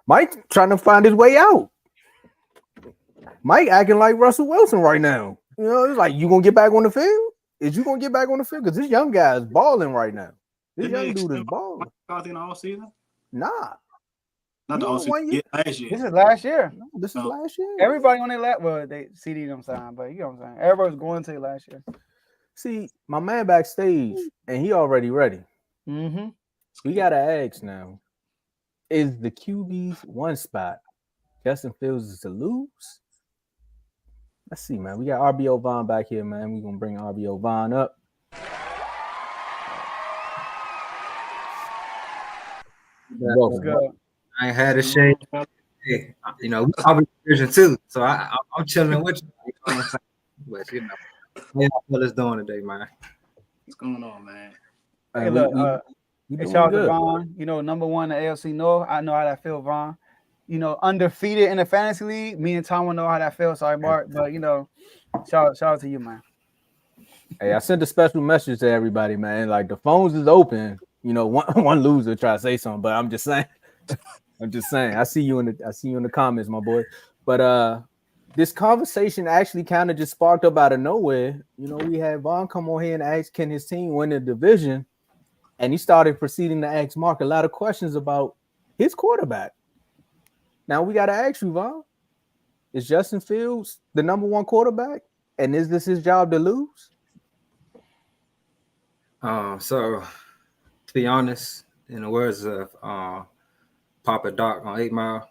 Mike trying to find his way out. Mike acting like Russell Wilson right now. It's like, you going to get back on the field? Is you going to get back on the field? Because this young guy is balling right now. This young dude is balling. Mike McCarthy in the all season? Nah. Not the all season. Yeah, last year. This is last year. No, this is last year. Everybody on their lap. Well, they CD them sign, but you know what I'm saying. Everybody's going to last year. See, my man backstage, and he already ready. Mm-hmm. We got to ask now, is the QB1 spot Justin Fields is to lose? Let's see, man. We got RBO Vaughn back here, man. We're going to bring RBO Vaughn up. I ain't had a shade. Hey, we probably division too, so I'm chilling with you. But how fellas doing today, man? What's going on, man? Hey, look, shout out to Vaughn. Number 1 in the AFC North. I know how that feels, Vaughn. Undefeated in the fantasy league. Me and Tom will know how that feels. Sorry, Mark, but shout out to you, man. Hey, I sent a special message to everybody, man. Like, the phones is open. One loser try to say something, but I'm just saying. I see you in the comments, my boy. But this conversation actually kind of just sparked up out of nowhere. We had Vaughn come on here and ask, can his team win the division? And he started proceeding to ask Mark a lot of questions about his quarterback. Now we got to ask you, Vaughn, is Justin Fields the number 1 quarterback? And is this his job to lose? So to be honest, in the words of Papa Doc on 8 Mile,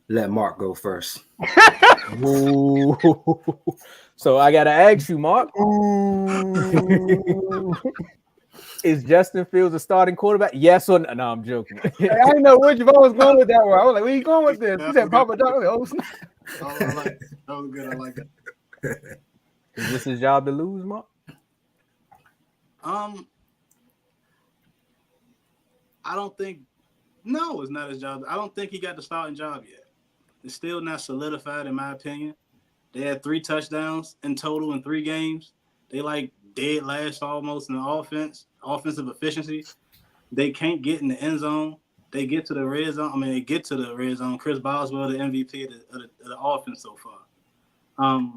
let Mark go first. So I got to ask you, Mark. Is Justin Fields a starting quarterback? Yes or no? No, I'm joking. Hey, I didn't know which one was going with that one. I was like, where you going with this? He said Papa Doc. Oh, snap. Oh, I like that. That was good. I like that. Is this his job to lose, Mark? I don't think. No, it's not his job. I don't think he got the starting job yet. It's still not solidified, in my opinion. They had 3 touchdowns in total in 3 games. They like dead last almost in the offensive efficiency. They can't get in the end zone. They get to the red zone. I mean, they get to the red zone. Chris Boswell, the MVP of the offense so far.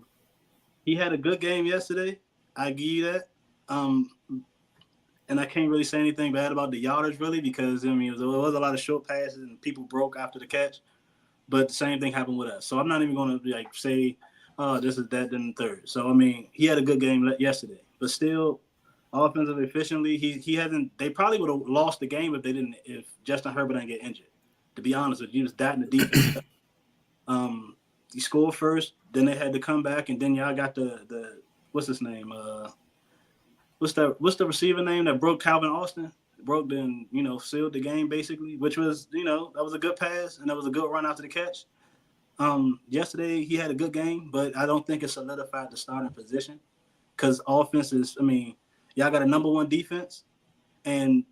He had a good game yesterday. I give you that. And I can't really say anything bad about the yardage, really, because, I mean, there was a lot of short passes and people broke after the catch. But the same thing happened with us. So I'm not even going to like say, oh, this is that, then the third. So, I mean, he had a good game yesterday. But still, offensive efficiently, he hasn't – they probably would have lost the game if Justin Herbert didn't get injured, to be honest with you. He was that in the defense. He scored first. Then they had to come back. And then y'all got the what's his name? What's the receiver name that broke Calvin Austin? Broke then, sealed the game basically, which was, that was a good pass and that was a good run after the catch. Yesterday he had a good game, but I don't think it solidified the starting position because offense is, I mean, y'all got a number 1 defense, and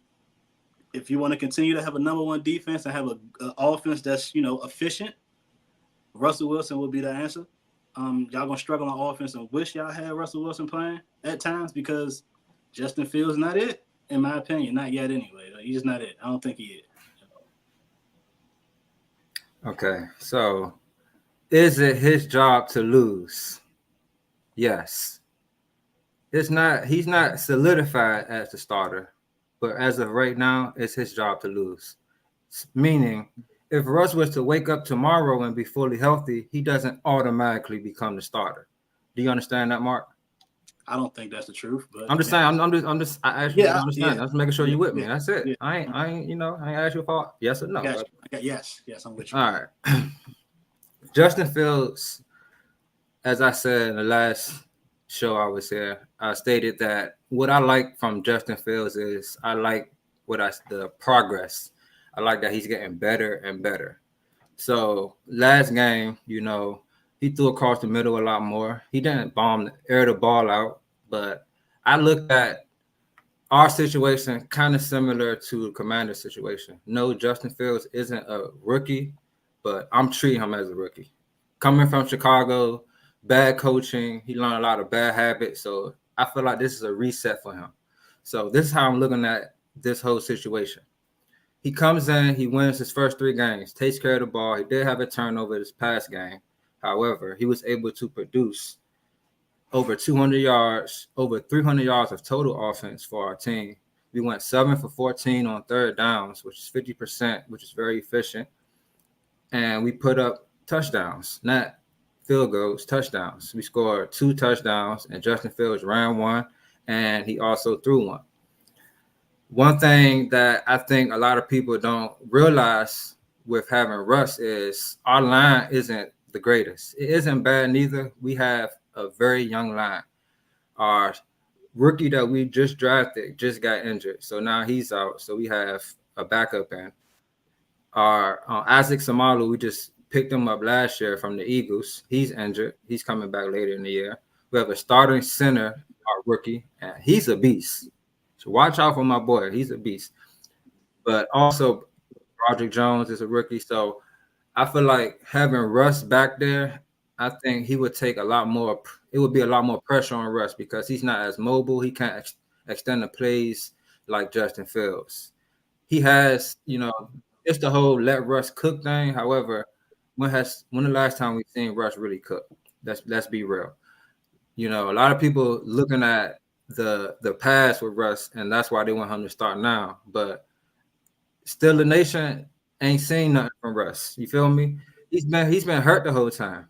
if you want to continue to have a number 1 defense and have an offense that's, efficient, Russell Wilson will be the answer. Y'all gonna struggle on offense and wish y'all had Russell Wilson playing at times because Justin Fields not it, in my opinion. Not yet anyway. He's just not it. I don't think he is. Okay, so is it his job to lose? Yes. He's not solidified as the starter, but as of right now, it's his job to lose. Meaning, if Russ was to wake up tomorrow and be fully healthy, he doesn't automatically become the starter. Do you understand that, Mark? I don't think that's the truth, but I'm just saying. I actually understand. Yeah. I'm just making sure you're with me. Yeah. That's it. Yeah. I ain't asked you for yes or no. Yes, I'm with you. All right. Justin Fields, as I said in the last show I was here, I stated that what I like from Justin Fields is I like the progress. I like that he's getting better and better. So last game, he threw across the middle a lot more. He didn't air the ball out, but I looked at our situation kind of similar to the Commander's situation. No, Justin Fields isn't a rookie, but I'm treating him as a rookie. Coming from Chicago, bad coaching, he learned a lot of bad habits. So I feel like this is a reset for him. So this is how I'm looking at this whole situation. He comes in, he wins his first 3 games, takes care of the ball. He did have a turnover this past game. However, he was able to produce over 200 yards, over 300 yards of total offense for our team. We went 7 for 14 on 3rd downs, which is 50%, which is very efficient. And we put up touchdowns, not field goals, touchdowns. We scored 2 touchdowns, and Justin Fields ran 1, and he also threw 1. One thing that I think a lot of people don't realize with having Russ is our line isn't the greatest. It isn't bad neither. We have a very young line. Our rookie that we just drafted just got injured, so now he's out. So we have a backup in. Our Isaac Samalu, we just picked him up last year from the Eagles. He's injured. He's coming back later in the year. We have a starting center, our rookie, and he's a beast. So watch out for my boy. He's a beast. But also, Roderick Jones is a rookie. So I feel like having Russ back there, I think he would take a lot more. It would be a lot more pressure on Russ because he's not as mobile. He can't extend the plays like Justin Fields. He has, it's the whole let Russ cook thing. However, when the last time we've seen Russ really cook? Let's be real. A lot of people looking at the past with Russ, and that's why they want him to start now. But still, the nation ain't seen nothing from Russ. You feel me? He's been hurt the whole time.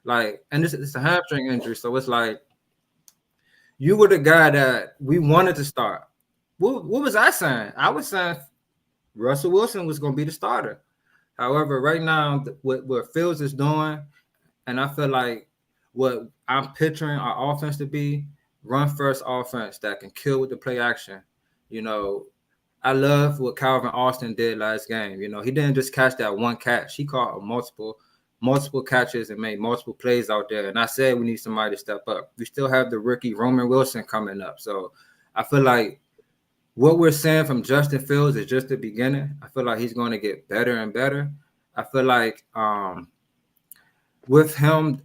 And it's a hamstring injury, so it's like you were the guy that we wanted to start. What was I saying? I was saying Russell Wilson was going to be the starter. However, right now, what Fields is doing, and I feel like what I'm picturing our offense to be, run first offense that can kill with the play action. You know, I love what Calvin Austin did last game. You know, he didn't just catch that one catch. He caught multiple catches and made multiple plays out there. And I said we need somebody to step up. We still have the rookie Roman Wilson coming up. So I feel like what we're seeing from Justin Fields is just the beginning. I feel like he's going to get better and better. I feel like with him,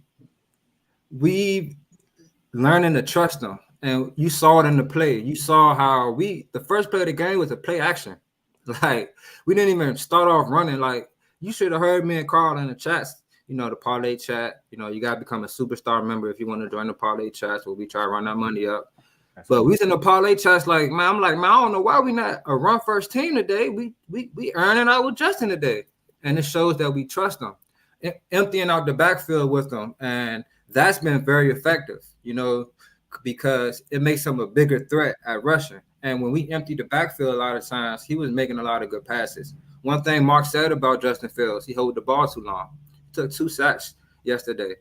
we learning to trust him. And you saw it in the play. You saw how the first play of the game was a play action. Like, we didn't even start off running. Like, you should have heard me and Carl in the chats, you know, the parlay chat. You know, you got to become a superstar member if you want to join the parlay chats where we try to run that money up. But we was in the parlay chats like, man, I don't know why we not a run first team today. We earning out with Justin today. And it shows that we trust them. Emptying out the backfield with them. And that's been very effective, you know, because it makes him a bigger threat at rushing. And when we empty the backfield a lot of times, he was making a lot of good passes. One thing Mark said about Justin Fields, he held the ball too long. He took 2 sacks yesterday.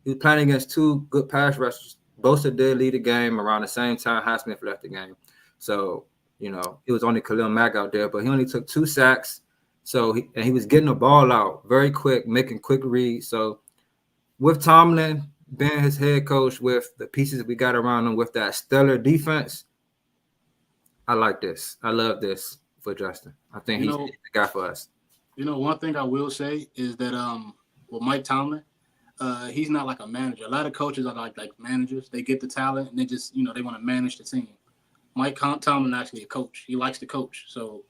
He was playing against 2 good pass rushers. Bosa did lead the game around the same time Highsmith left the game. So, you know, it was only Khalil Mack out there, but he only took 2 sacks. So he was getting the ball out very quick, making quick reads. So with Tomlin being his head coach, with the pieces we got around him, with that stellar defense, I like this. I love this for Justin. I think he's the guy for us. You know, one thing I will say is that with Mike Tomlin, he's not like a manager. A lot of coaches are like managers. They get the talent and they just, you know, they want to manage the team. Mike Tomlin actually a coach. He likes to coach. So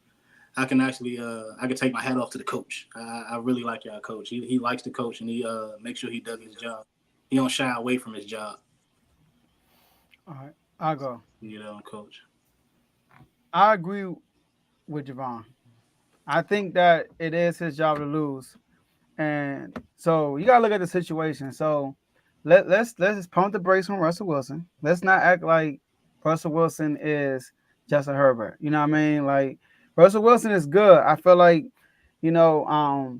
I can actually I can take my hat off to the coach. I really like y'all coach. He likes to coach and he makes sure he does his job. He don't shy away from his job. All right, I'll go. You know, coach. I agree with Javon. I think that it is his job to lose. And so you gotta look at the situation. So let's pump the brakes on Russell Wilson. Let's not act like Russell Wilson is Justin Herbert. You know what I mean? Like, Russell Wilson is good. I feel like, you know,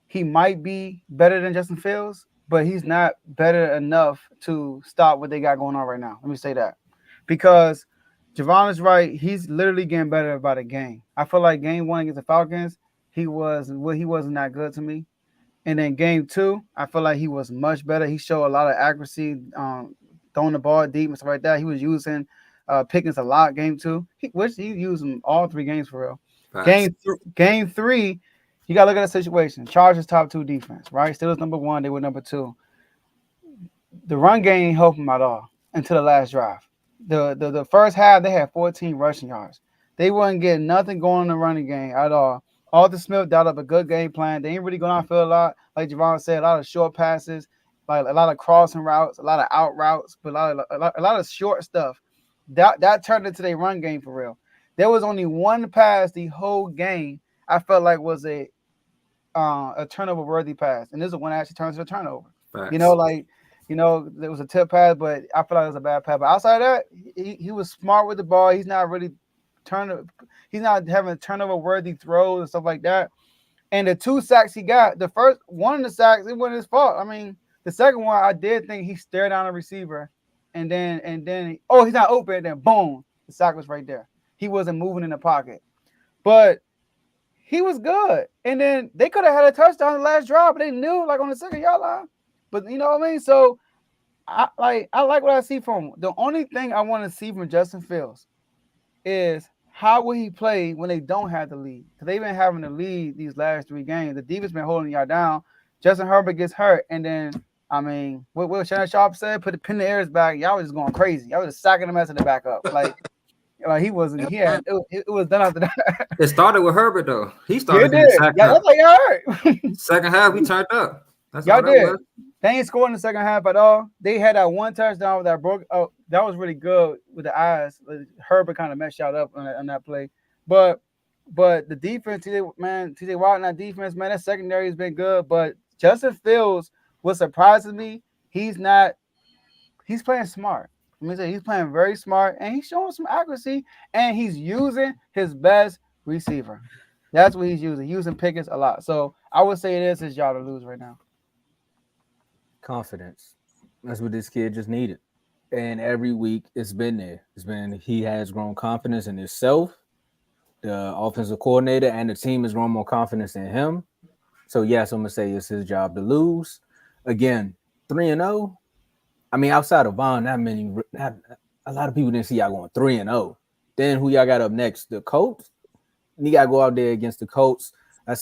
he might be better than Justin Fields, but he's not better enough to stop what they got going on right now. Let me say that. Because Javon is right. He's literally getting better by the game. I feel like game 1 against the Falcons, he wasn't that good to me. And then game 2, I feel like he was much better. He showed a lot of accuracy, throwing the ball deep and stuff like that. He was using Pickens a lot game 2, which he used them all 3 games for real. Facts. Game 3, you got to look at the situation. Chargers top 2 defense, right? Steelers number 1, they were number 2. The run game ain't helped him at all until the last drive. The first half, they had 14 rushing yards. They wasn't getting nothing going in the running game at all. Arthur Smith dialed up a good game plan. They ain't really going to feel a lot, like Javon said, a lot of short passes, like a lot of crossing routes, a lot of out routes, but a lot of short stuff. That turned into their run game for real. There was only one pass the whole game I felt like was a turnover-worthy pass, and this is one that actually turns into a turnover. Facts. You know, like, you know, there was a tip pass, but I feel like it was a bad pass. But outside of that, he was smart with the ball. He's not really he's not having turnover-worthy throws and stuff like that. And the 2 sacks he got, the first one of the sacks, it wasn't his fault. I mean, the second one, I did think he stared down a receiver, and then he's not open, and then boom, the sack was right there. He wasn't moving in the pocket, but he was good. And then they could have had a touchdown in the last drive, but they knew, like, on the 2nd-yard line. But you know what I mean? So I like what I see from him. The only thing I want to see from Justin Fields is how will he play when they don't have the lead? Because they've been having the lead these last 3 games. The defense been holding y'all down. Justin Herbert gets hurt, and then, I mean, what Shannon Sharp said, put the pin in the air back. Y'all was just going crazy. Y'all was just sacking him as the backup. Like he wasn't. It was done after that. It started with Herbert though. He started. Yeah, that's like y'all hurt. Second half, we turned up. That's y'all all that did. was. They ain't scored in the second half at all. They had that one touchdown that broke. Oh, that was really good with the eyes. Herbert kind of messed y'all up on that play. But the defense, TJ Watt and that defense, man, that secondary has been good. But Justin Fields, what surprises me, he's playing smart. I mean, he's playing very smart, and he's showing some accuracy, and he's using his best receiver. That's what he's using Pickens a lot. So I would say it is his job to lose right now. Confidence. That's what this kid just needed. And every week it's been there. He has grown confidence in himself. The offensive coordinator and the team has grown more confidence in him. So yes, I'm gonna say it's his job to lose. Again, 3-0. I mean, outside of Vaughn, a lot of people didn't see y'all going 3-0. Then who y'all got up next? The Colts. You got to go out there against the Colts.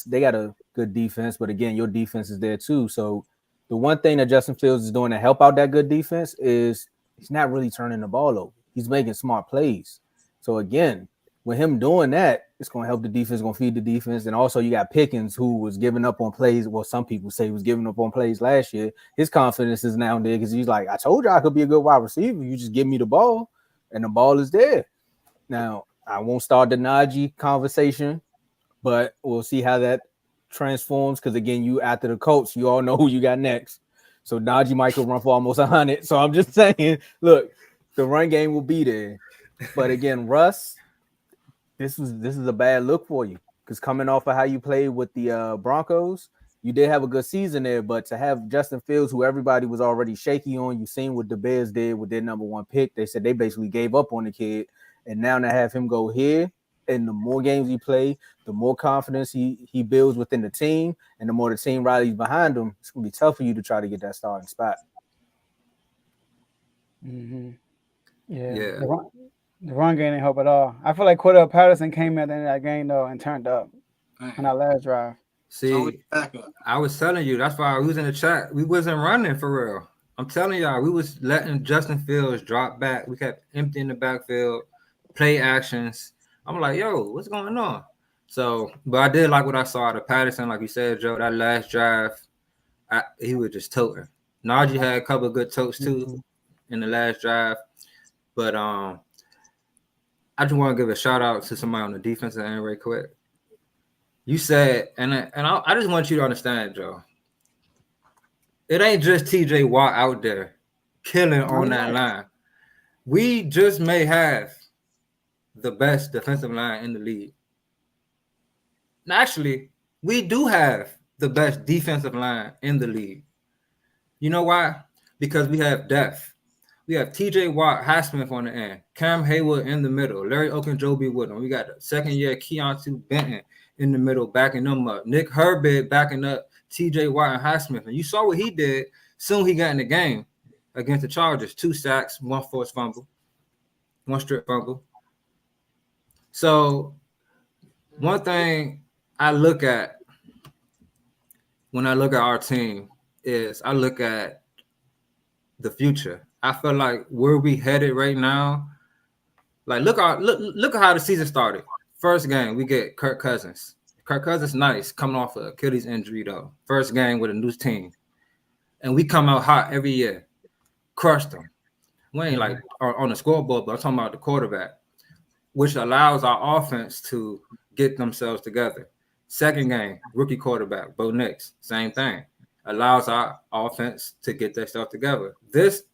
They got a good defense, but again, your defense is there too. So the one thing that Justin Fields is doing to help out that good defense is he's not really turning the ball over. He's making smart plays. So again, with him doing that, it's going to help the defense, going to feed the defense. And also you got Pickens, who was giving up on plays. Well, some people say he was giving up on plays last year. His confidence is now there because he's like, I told you I could be a good wide receiver. You just give me the ball, and the ball is there. Now, I won't start the Najee conversation, but we'll see how that transforms. Because again, you after the Colts, you all know who you got next. So Najee might could run for almost 100. So I'm just saying, look, the run game will be there. But again, Russ, this is a bad look for you because coming off of how you played with the Broncos, you did have a good season there. But to have Justin Fields, who everybody was already shaky on, you seen what the Bears did with their number one pick. They said they basically gave up on the kid. And now to have him go here, and the more games he play, the more confidence he builds within the team, and the more the team rallies behind him, it's going to be tough for you to try to get that starting spot. Mm-hmm. Yeah. The run game didn't help at all. I feel like Cordell Patterson came at the end of that game, though, and turned up on that last drive. See, I was telling you, that's why we was in the chat. We wasn't running for real. I'm telling y'all, we was letting Justin Fields drop back. We kept emptying the backfield, play actions. I'm like, yo, what's going on? So, but I did like what I saw out of Patterson. Like you said, Joe, that last drive, he was just toting. Najee had a couple of good totes too in the last drive. But I just want to give a shout out to somebody on the defensive end right quick. You said, and I just want you to understand, Joe. It ain't just TJ Watt out there killing on that line. We just may have the best defensive line in the league. Now, actually, we do have the best defensive line in the league. You know why? Because we have depth. We have TJ Watt, Highsmith on the end, Cam Hayward in the middle, Larry Ogunjobi with him. We got the second-year Keontae Benton in the middle, backing them up. Nick Herbert backing up TJ Watt and Highsmith. And you saw what he did soon he got in the game against the Chargers. 2 sacks, 1 forced fumble, 1 strip fumble. So one thing I look at when I look at our team is I look at the future. I feel like where we headed right now, like look at how the season started. First game, we get Kirk Cousins. Kirk Cousins, nice, coming off an Achilles injury though. First game with a new team. And we come out hot every year. Crushed them. We ain't like on the scoreboard, but I'm talking about the quarterback, which allows our offense to get themselves together. Second game, rookie quarterback, Bo Nix, same thing. Allows our offense to get their stuff together. This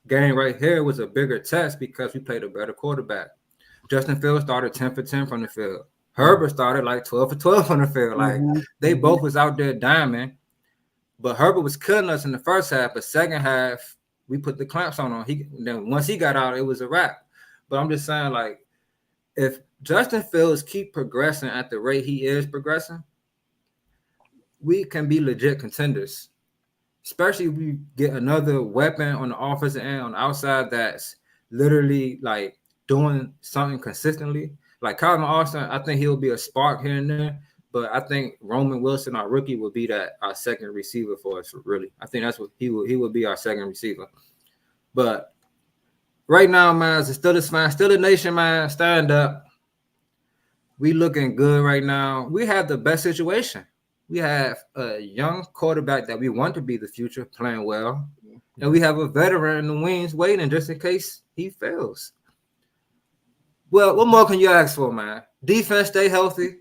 game right here was a bigger test because we played a better quarterback. Justin Fields started 10 for 10 from the field. Herbert started like 12 for 12 on the field. Like they both was out there diamond, but Herbert was killing us in the first half. But second half, we put the clamps on him. Then once he got out, it was a wrap. But I'm just saying, like, if Justin Fields keep progressing at the rate he is progressing, we can be legit contenders. Especially if we get another weapon on the offensive end, on the outside that's literally like doing something consistently. Like Calvin Austin, I think he'll be a spark here and there, but I think Roman Wilson, our rookie, will be our second receiver for us, really. I think that's what he will be our second receiver. But right now, man, as a Steelers fan, Steelers Nation, man, stand up. We looking good right now. We have the best situation. We have a young quarterback that we want to be the future, playing well. And we have a veteran in the wings waiting just in case he fails. Well, what more can you ask for, man? Defense, stay healthy.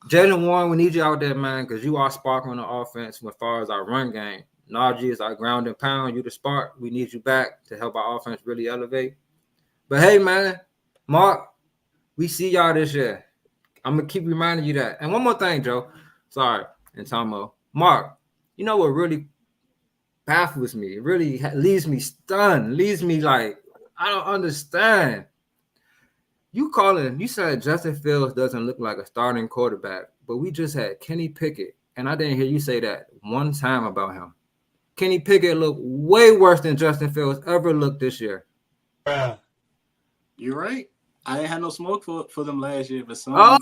Jalen Warren, we need you out there, man, because you are spark on the offense as far as our run game. Najee is our ground and pound. You the spark. We need you back to help our offense really elevate. But, hey, man, Mark, we see y'all this year. I'm going to keep reminding you that. And one more thing, Joe. Sorry. And Tomo. Mark, you know what really baffles me. It really leaves me stunned. Leaves me like I don't understand. You said Justin Fields doesn't look like a starting quarterback, but we just had Kenny Pickett, and I didn't hear you say that one time about him. Kenny Pickett looked way worse than Justin Fields ever looked this year. You're right. I ain't had no smoke for them last year, but So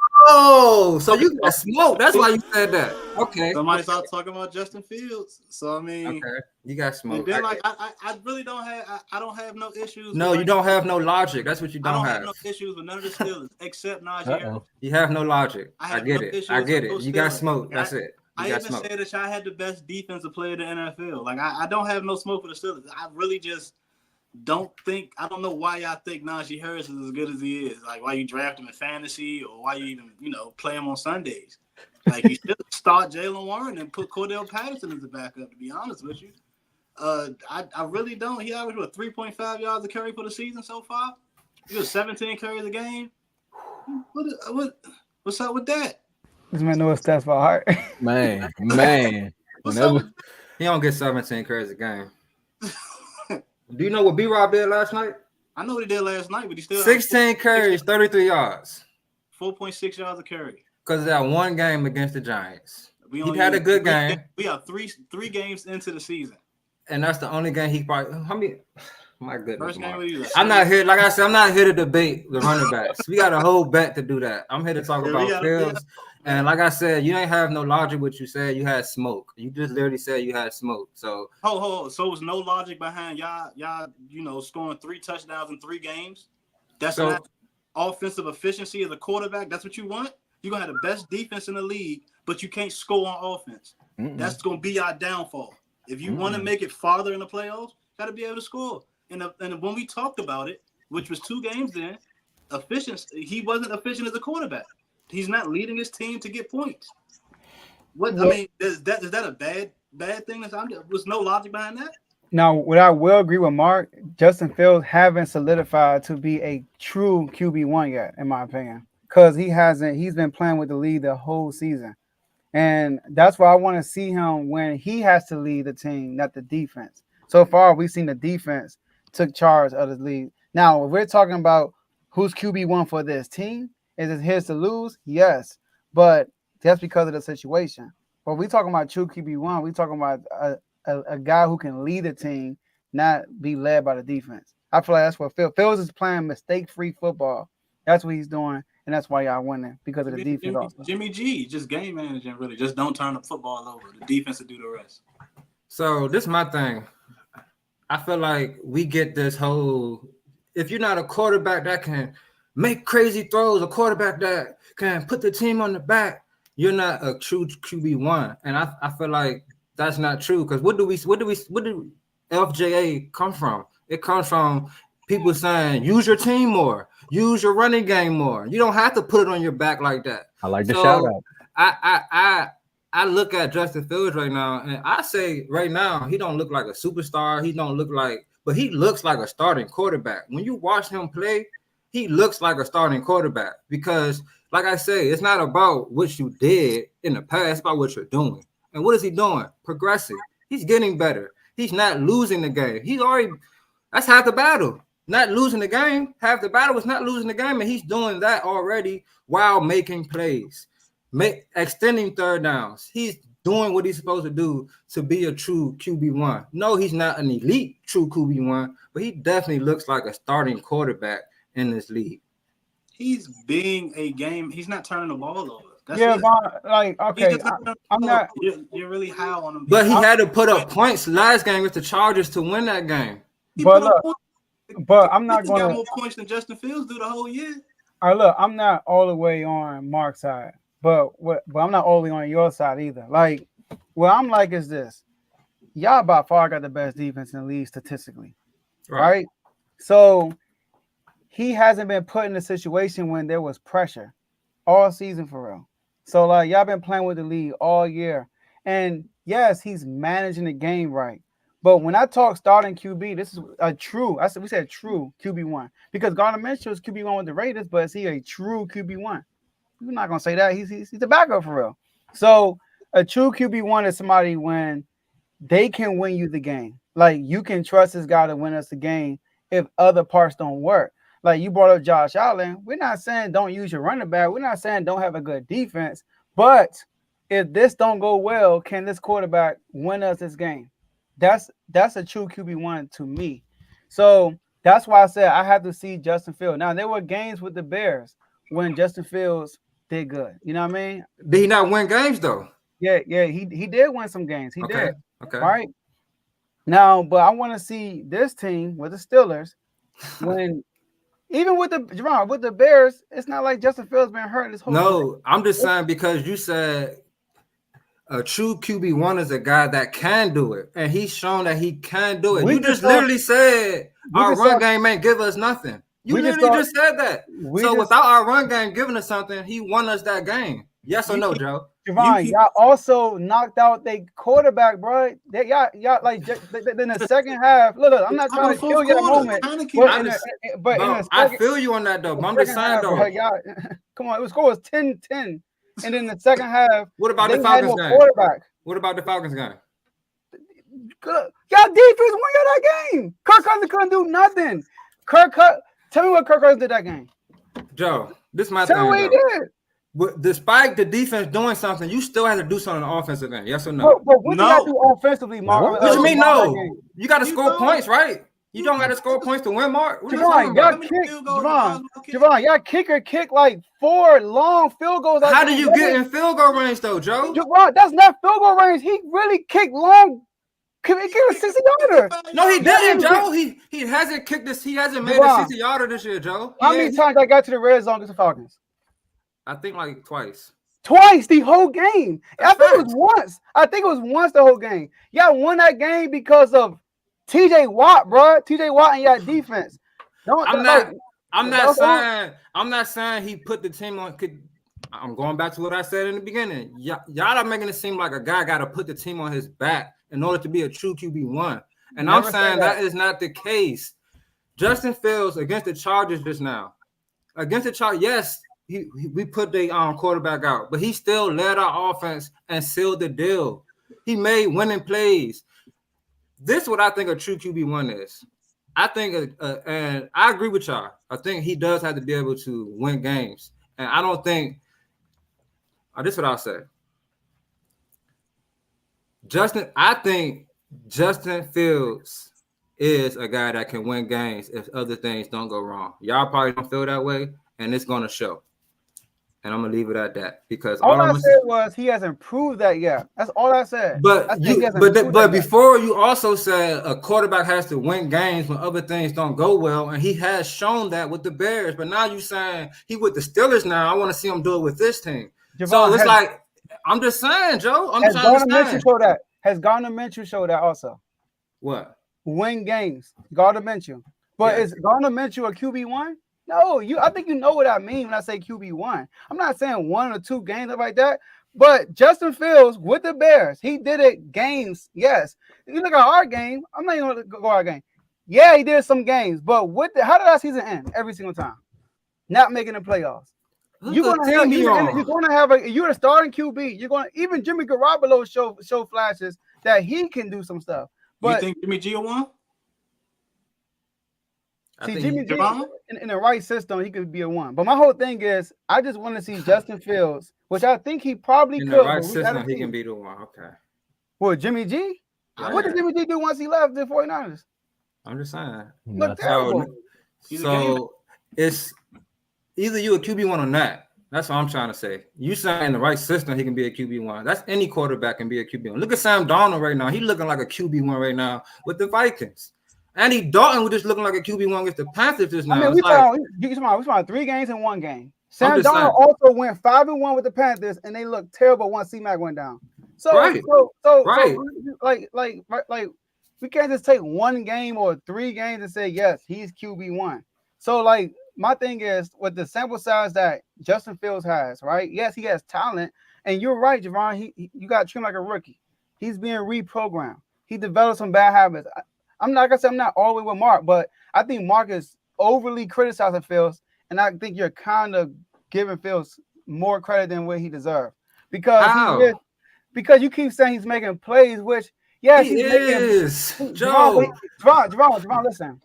you got smoke. That's why you said that. Okay. Somebody started talking about Justin Fields. So I mean, okay, you got smoke. And then I really don't have no issues. No, you don't have no logic. That's what you don't have. I don't have no issues with none of the Steelers except Najee Harris. You have no logic. I get it. You got smoke. That's it. I even said that y'all had the best defensive player in the NFL. Like I don't have no smoke for the Steelers. I really just don't know why y'all think Najee Harris is as good as he is. Like why you draft him in fantasy or why you even, play him on Sundays. Like you should start Jalen Warren and put Cordell Patterson as the backup, to be honest with you. I really don't. He averaged 3.5 yards a carry for the season so far. He was 17 carries a game. What's up with that? This man knows stats by heart. Man. He don't get 17 carries a game. Do you know what B-Rob did last night? I know what he did last night, but he still 16 carries, 33 yards. 4.6 yards a carry. Because of that one game against the Giants. He had a good game. We are three games into the season. And that's the only game he probably my goodness. First game I'm not here, like I said, I'm not here to debate the running backs. We got a whole bet to do that. I'm here to talk about Fields. And like I said, you ain't have no logic what you said. You had smoke. You just literally said you had smoke. So so was no logic behind y'all scoring 3 touchdowns in 3 games. That's not offensive efficiency as a quarterback. That's what you want. You're gonna have the best defense in the league, but you can't score on offense. That's gonna be our downfall. If you want to make it farther in the playoffs, got to be able to score. And when we talked about it, which was 2 games in, efficiency, he wasn't efficient as a quarterback. He's not leading his team to get points. Is that a bad thing? There's no logic behind that. Now, what I will agree with Mark, Justin Fields haven't solidified to be a true QB1 yet, in my opinion, because he's been playing with the lead the whole season. And that's why I want to see him when he has to lead the team, not the defense. So far, we've seen the defense took charge of the league. Now, if we're talking about who's QB1 for this team, is it his to lose? Yes. But that's because of the situation. But we're talking about true QB1. We're talking about a guy who can lead the team, not be led by the defense. I feel like that's what Fields is playing mistake-free football. That's what he's doing. And that's why y'all winning, because of the defense. Jimmy G, just game managing, really. Just don't turn the football over. The defense will do the rest. So this is my thing. I feel like we get this whole, if you're not a quarterback that can make crazy throws, a quarterback that can put the team on the back, you're not a true QB1. And I feel like that's not true, because what do FJA come from? It comes from people saying, use your team more. Use your running game more. You don't have to put it on your back like that. I like the shout out. I look at Justin Fields right now, and I say right now, he don't look like a superstar. He don't look like, but he looks like a starting quarterback. When you watch him play, he looks like a starting quarterback, because, like I say, it's not about what you did in the past, it's about what you're doing. And what is he doing? Progressing. He's getting better. He's not losing the game. That's half the battle. Not losing the game. Half the battle was not losing the game, and he's doing that already while making plays, extending third downs. He's doing what he's supposed to do to be a true QB1. No, he's not an elite true QB1, but he definitely looks like a starting quarterback in this league. He's being a game. He's not turning the ball over. That's I'm not. You're really high on him. But he had to put up points last game with the Chargers to win that game. But I'm not going to got more points than Justin Fields do the whole year. All right, look, I'm not all the way on Mark's side, but I'm not all the way on your side either. Like, what I'm like is this: y'all by far got the best defense in the league statistically, right? So he hasn't been put in a situation when there was pressure all season for real. So like y'all been playing with the league all year, and yes, he's managing the game right. But when I talk starting QB, this is we said true QB1, because Gardner Minshew is QB1 with the Raiders, but is he a true QB1? We're not gonna say that. He's the backup for real. So a true QB1 is somebody when they can win you the game. Like, you can trust this guy to win us the game if other parts don't work. Like, you brought up Josh Allen. We're not saying don't use your running back. We're not saying don't have a good defense. But if this don't go well, can this quarterback win us this game? That's a true QB1 to me. So that's why I said I have to see Justin Fields. Now, there were games with the Bears when Justin Fields did good. You know what I mean? Did he not win games though? Yeah, he did win some games. He did. Okay. All right. Now, but I want to see this team with the Steelers when even with the Bears, it's not like Justin Fields been hurt this whole No, I'm just saying because you said a true QB1 is a guy that can do it, and he's shown that he can do it. You just literally said our run game ain't give us nothing. You literally just said that. So without our run game giving us something, he won us that game. Yes or no, Joe? Javon, y'all also knocked out their quarterback, bro. Y'all like in the second half. Look, I'm not trying to kill you at the moment. But I feel you on that though. But I'm just saying though. Y'all, come on, the score was 10-10. And in the second half, what about the Falcons game? What about the Falcons game? Good. Y'all defense won y'all that game. Kirk Cousins couldn't do nothing. Tell me what Kirk Cousins did that game. Joe, this is my thing. Tell me what he did. Despite the defense doing something, you still have to do something on the offensive end. Yes or no? But what you got to do offensively, Mark? What you mean no? You got to score points, right? You don't got to score points to win, Mark. Javon, y'all kicker kick like 4 long field goals. How do you get in field goal range though, Joe? Javon, that's not field goal range. He really kicked long. Give a 60-yarder. No, he didn't, Joe. He hasn't kicked this. He hasn't made a 60-yarder this year, Joe. How many times I got to the red zone against the Falcons? I think like twice. Twice the whole game. I think it was once. The whole game. Y'all won that game because of TJ Watt, bro. TJ Watt and y'all defense. I'm not saying he put the team on. I'm going back to what I said in the beginning. Y'all are making it seem like a guy got to put the team on his back in order to be a true QB1. And I'm saying that is not the case. Justin Fields against the Chargers just now. Against the Chargers, yes, we put the quarterback out, but he still led our offense and sealed the deal. He made winning plays. This is what I think a true QB1 is. I think, and I agree with y'all. I think he does have to be able to win games. And I don't think, this is what I'll say. I think Justin Fields is a guy that can win games if other things don't go wrong. Y'all probably don't feel that way, and it's going to show. And I'm gonna leave it at that because all I said was he hasn't proved that yet. That's all I said. But before you also said a quarterback has to win games when other things don't go well, and he has shown that with the Bears. But now you saying he with the Steelers now. I want to see him do it with this team. Javon, so it's like I'm just saying, Joe. Has Gardner Minshew showed that also? What? Win games, Gardner Minshew. But is Gardner Minshew a QB1? No, I think you know what I mean when I say QB1. I'm not saying 1 or 2 games like that, but Justin Fields with the Bears, he did it games. Yes, you look at our game. I'm not even going to go our game. Yeah, he did some games, but how did our season end every single time? Not making the playoffs. You're a starting QB. You're going to even Jimmy Garoppolo show flashes that he can do some stuff. But you think Jimmy G won? See, Jimmy G in the right system, he could be a 1. But my whole thing is, I just want to see Justin Fields, which I think he probably could. In the right system, he can be the 1. Okay. Well, Jimmy G? Yeah. What did Jimmy G do once he left the 49ers? I'm just saying. Look terrible. So it's either you a QB1 or not. That's what I'm trying to say. You saying in the right system, he can be a QB1. That's any quarterback can be a QB1. Look at Sam Darnold right now. He's looking like a QB1 right now with the Vikings. Andy Dalton was just looking like a QB1 against the Panthers just now. I mean, we saw 3 games in 1 game. Sam Darnold also went 5-1 with the Panthers, and they looked terrible once C-Mac went down. So we can't just take 1 game or 3 games and say yes, he's QB1. So like my thing is with the sample size that Justin Fields has, right? Yes, he has talent, and you're right, Javon. You got to treat him like a rookie. He's being reprogrammed. He developed some bad habits. I'm not all the way with Mark, but I think Mark is overly criticizing Fields, and I think you're kind of giving Fields more credit than what he deserves because you keep saying he's making plays, which Yes, he he's making. is. Javon, listen.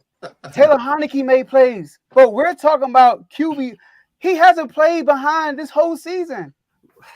Taylor Heineke made plays, but we're talking about QB. He hasn't played behind this whole season.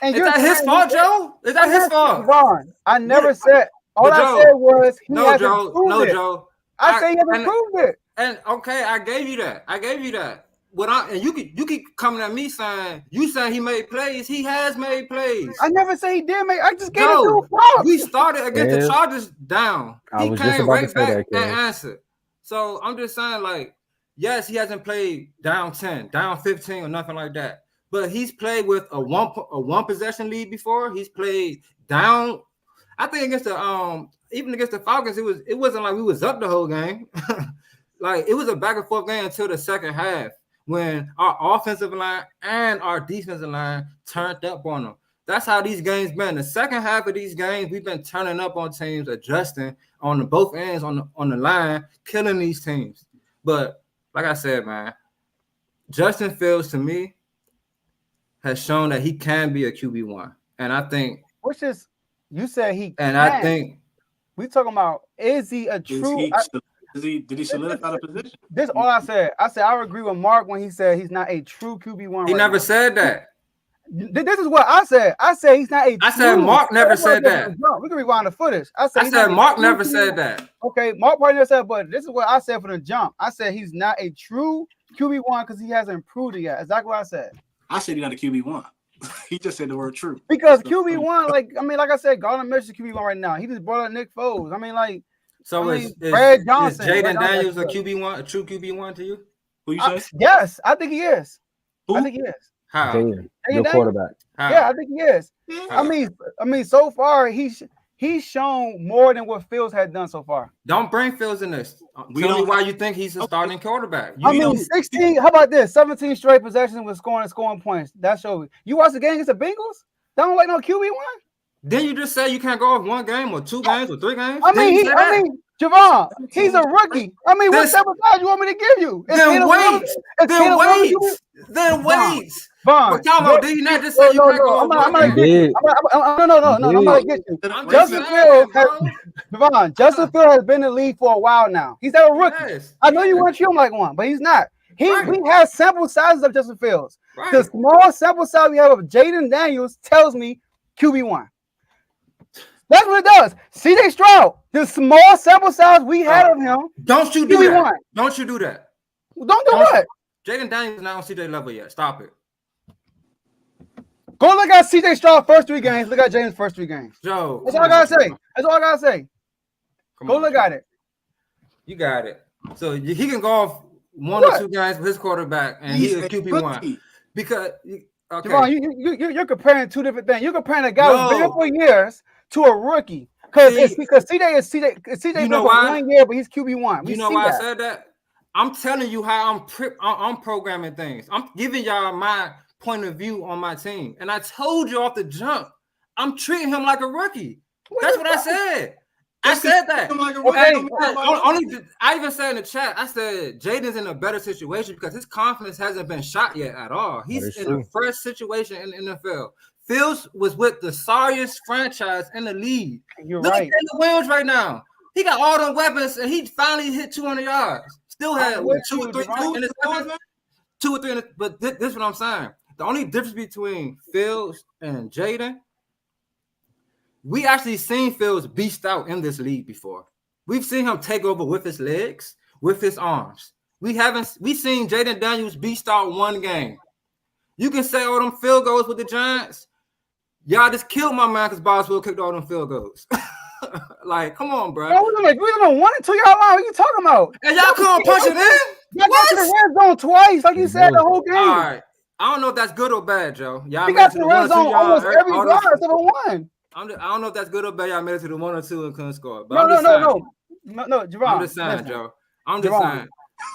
And Is that his fault, Joe? Is that his fault? Javon, I never said. All I said was he hasn't proved it. Joe. I say he hasn't proved it. And okay, I gave you that. And you keep coming at me saying he made plays. He has made plays. I never say he did make. I just gave it to him. We started against the Chargers down. He came right back and answered. So I'm just saying, like, yes, he hasn't played down 10, down 15, or nothing like that. But he's played with a one possession lead before. He's played down. I think against the even against the Falcons, it wasn't like we was up the whole game. Like it was a back and forth game until the second half when our offensive line and our defensive line turned up on them. That's how these games been. The second half of these games, we've been turning up on teams, adjusting on the both ends on the line, killing these teams. But like I said, man, Justin Fields to me has shown that he can be a QB1, and I think. Which is, you said he. And can. I think we talking about is he a true? Did he solidify the position? This all I said. I said I agree with Mark when he said he's not a true QB1. He never said that. This is what I said. I said he's not a. I said Mark never said that. We can rewind the footage. I said Mark never said that. Okay, Mark probably never said, but this is what I said for the jump. I said he's not a true QB1 because he hasn't improved it yet. Exactly what I said. I said he's not a QB1. He just said the word true. Because QB1, like I said, Gardner Minshew is QB1 right now. He just brought up Nick Foles. Is Brad Johnson, Jaden Daniels a QB1, a true QB1 to you? Who you say? Yes, I think he is. Who? I think he is. How? Your quarterback. How? Yeah, I think he is. Yeah. I mean, so far he's shown more than what Fields had done so far. Don't bring Fields in this. Tell me why you think he's a starting quarterback. 16. How about this? 17 straight possessions with scoring points. That shows you watch the game against the Bengals. They don't like no QB1. Then you just say you can't go off one game or two games or three games. Javon, he's a rookie. What sabotage you want me to give you? Then wait. Vaughn, Tomo, did you not just say you can't go off one game? I'm gonna get you. Justin Fields has been in the league for a while now. He's not a rookie. Yes. I know you want to treat him like one, but he's not. We have sample sizes of Justin Fields. Right. The small sample size we have of Jaden Daniels tells me QB1. That's what it does. CJ Stroud, the small sample size we had of him. Don't you do QB1. that. Don't you do that. Don't do what? Jaden Daniels is not on CJ level yet. Stop it. Go look at CJ Stroud first 3 games. Look at Jaden's first 3 games. Joe. That's all I gotta say. Go look at it. You got it. So he can go off 1 or 2 games with his quarterback, and he's a QB1. Because Javon, you're comparing 2 different things. You're comparing a guy who's been for years to a rookie. Because CJ is CJ. You know why? 1 year, but he's QB1. You know why I said that? I'm telling you how I'm programming things. I'm giving y'all my point of view on my team, and I told you off the jump, I'm treating him like a rookie. That's what I said. I said that. I even said in the chat, I said Jaden's in a better situation because his confidence hasn't been shot yet at all. He's in a fresh situation in the NFL. Fields was with the sorriest franchise in the league. Look at Taylor Williams right now. He got all them weapons, and he finally hit 200 yards. Still had 2 or 3 interceptions. 2 or 3, but this is what I'm saying. The only difference between Fields and Jaden, we actually seen Fields beast out in this league before. We've seen him take over with his legs, with his arms. We seen Jaden Daniels beast out 1 game. You can say all them field goals with the Giants. Y'all just killed my man because Boswell kicked all them field goals. Like, come on, bro. We on 1 and 2 yard line. What are you talking about? And y'all couldn't punch it in? Y'all got to the red zone twice, like you said the whole game. All right. I don't know if that's good or bad, Joe. Y'all got to the red zone almost every drive except for 1. I don't know if that's good or bad. Y'all made it to the 1 or 2 and couldn't score. But No, Javon. I'm just saying, Joe. I'm just saying.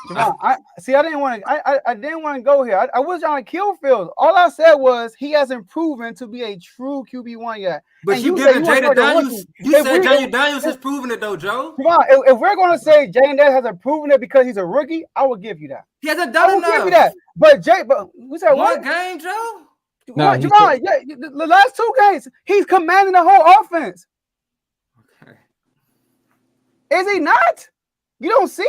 Javon, I didn't want to go here. I was trying to kill Fields. All I said was he hasn't proven to be a true QB1 yet. But and you giving Jaden Daniels? You said Jaden Daniels has proven it though, Joe. Javon, if we're going to say Jaden Daniels hasn't proven it because he's a rookie, I will give you that. He hasn't done enough. Give you that. But we said one game, Joe. No, Javon, the last 2 games he's commanding the whole offense. Okay. Is he not? You don't see?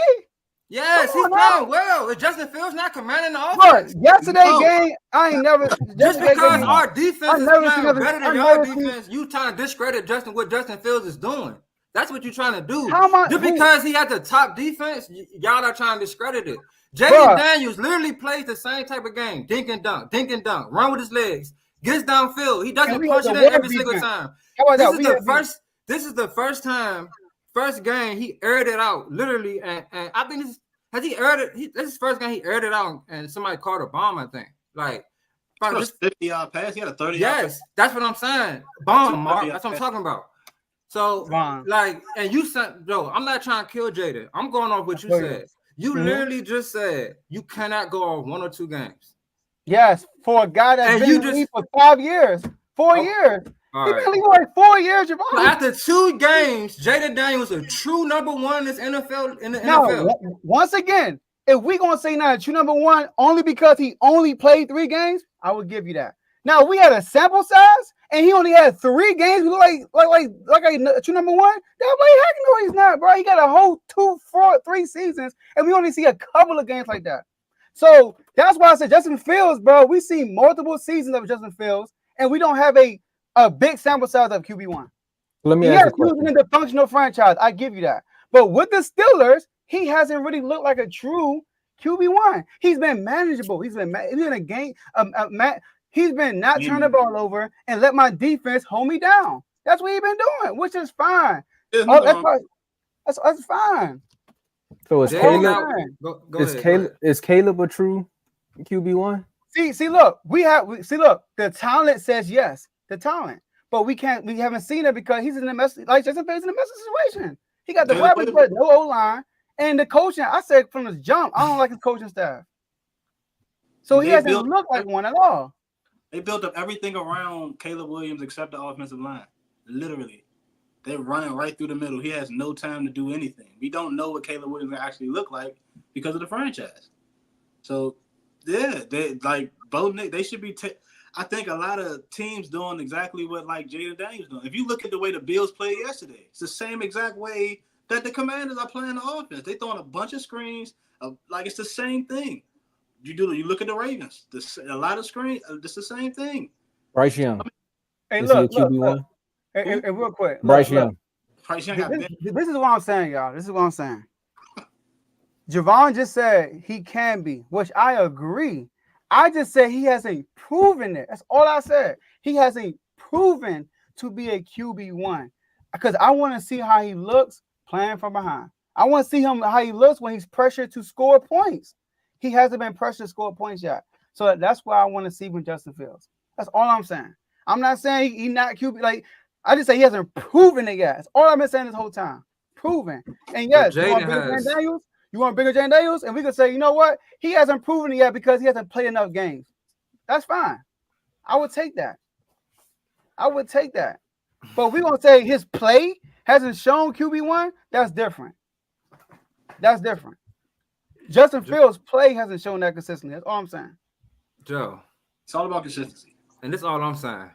Yes, he's Come on playing well. Is Justin Fields not commanding the Bro, offense? yesterday game, I ain't never. Just yesterday because game, our defense is never seen playing nothing. better I than your never seen. defense, you trying to discredit what Justin Fields is doing. That's what you're trying to do. How am I? Just because he had the top defense, y'all are trying to discredit it. Bruh. Jaden Daniels literally plays the same type of game. Dink and dunk, run with his legs, gets downfield. He doesn't punch it in every single time. How about This that? is the first game he aired it out, literally, and I think has he aired it? This is the first game he aired it out, and somebody caught a bomb, I think. Like, just 50-yard pass. He had a 30-yard yes, that's what I'm saying. Bomb, Mark. That's what I'm talking about. So, like, and you said, Joe, I'm not trying to kill Jada. I'm going off what you said. You literally just said you cannot go off 1 or 2 games. Yes, for a guy that's been in the league for 5 years, 4 years. He's been in the league for like 4 years, Javon. So after 2 games, Jada Daniels was a true number 1 in this NFL. NFL. Once again, if we gonna say now true number 1 only because he only played 3 games, I would give you that. Now we had a sample size and he only had 3 games. We look like a true number 1. That way, heck no, he's not, bro. He got a whole 3 seasons, and we only see a couple of games like that. So that's why I said Justin Fields, bro. We see multiple seasons of Justin Fields, and we don't have a big sample size of QB1. Let me ask you a question. In the functional franchise, I give you that. But with the Steelers, he hasn't really looked like a true QB1. He's been manageable. He's been a game. He's been not turning the ball over and let my defense hold me down. That's what he's been doing, which is fine. That's fine. So is Caleb a true QB1? See, look, look, the talent says yes, the talent, but we haven't seen it because he's in the mess, like Justin Fields in a messy situation. He got the weapons, but no O-line, and the coaching. I said from the jump, I don't like his coaching staff. So he hasn't looked like one at all. They built up everything around Caleb Williams except the offensive line. Literally. They're running right through the middle. He has no time to do anything. We don't know what Caleb Williams will actually look like because of the franchise. So, yeah, they should be I think a lot of teams doing exactly what like Jaden Daniels doing. If you look at the way the Bills played yesterday, it's the same exact way that the Commanders are playing the offense. They throwing a bunch of screens. Like it's the same thing. You look at the Ravens. A lot of screens. It's the same thing. Bryce Young. Hey, look. Hey, real quick. Bryce Young. This is what I'm saying, y'all. This is what I'm saying. Javon just said he can be, which I agree. I just said he hasn't proven it. That's all I said. He hasn't proven to be a QB1 because I want to see how he looks playing from behind. I want to see how he looks when he's pressured to score points. He hasn't been pressured to score points yet. So that's why I want to see with Justin Fields. That's all I'm saying. I'm not saying he's not QB. Like, I just say he hasn't proven it yet. That's all I've been saying this whole time. Proven. And yes, you want bigger Jaden Daniels? And we could say, you know what? He hasn't proven it yet because he hasn't played enough games. That's fine. I would take that. But we're going to say his play hasn't shown QB1. That's different. Justin Fields' play hasn't shown that consistency. That's all I'm saying. Joe. It's all about consistency. And this is all I'm saying.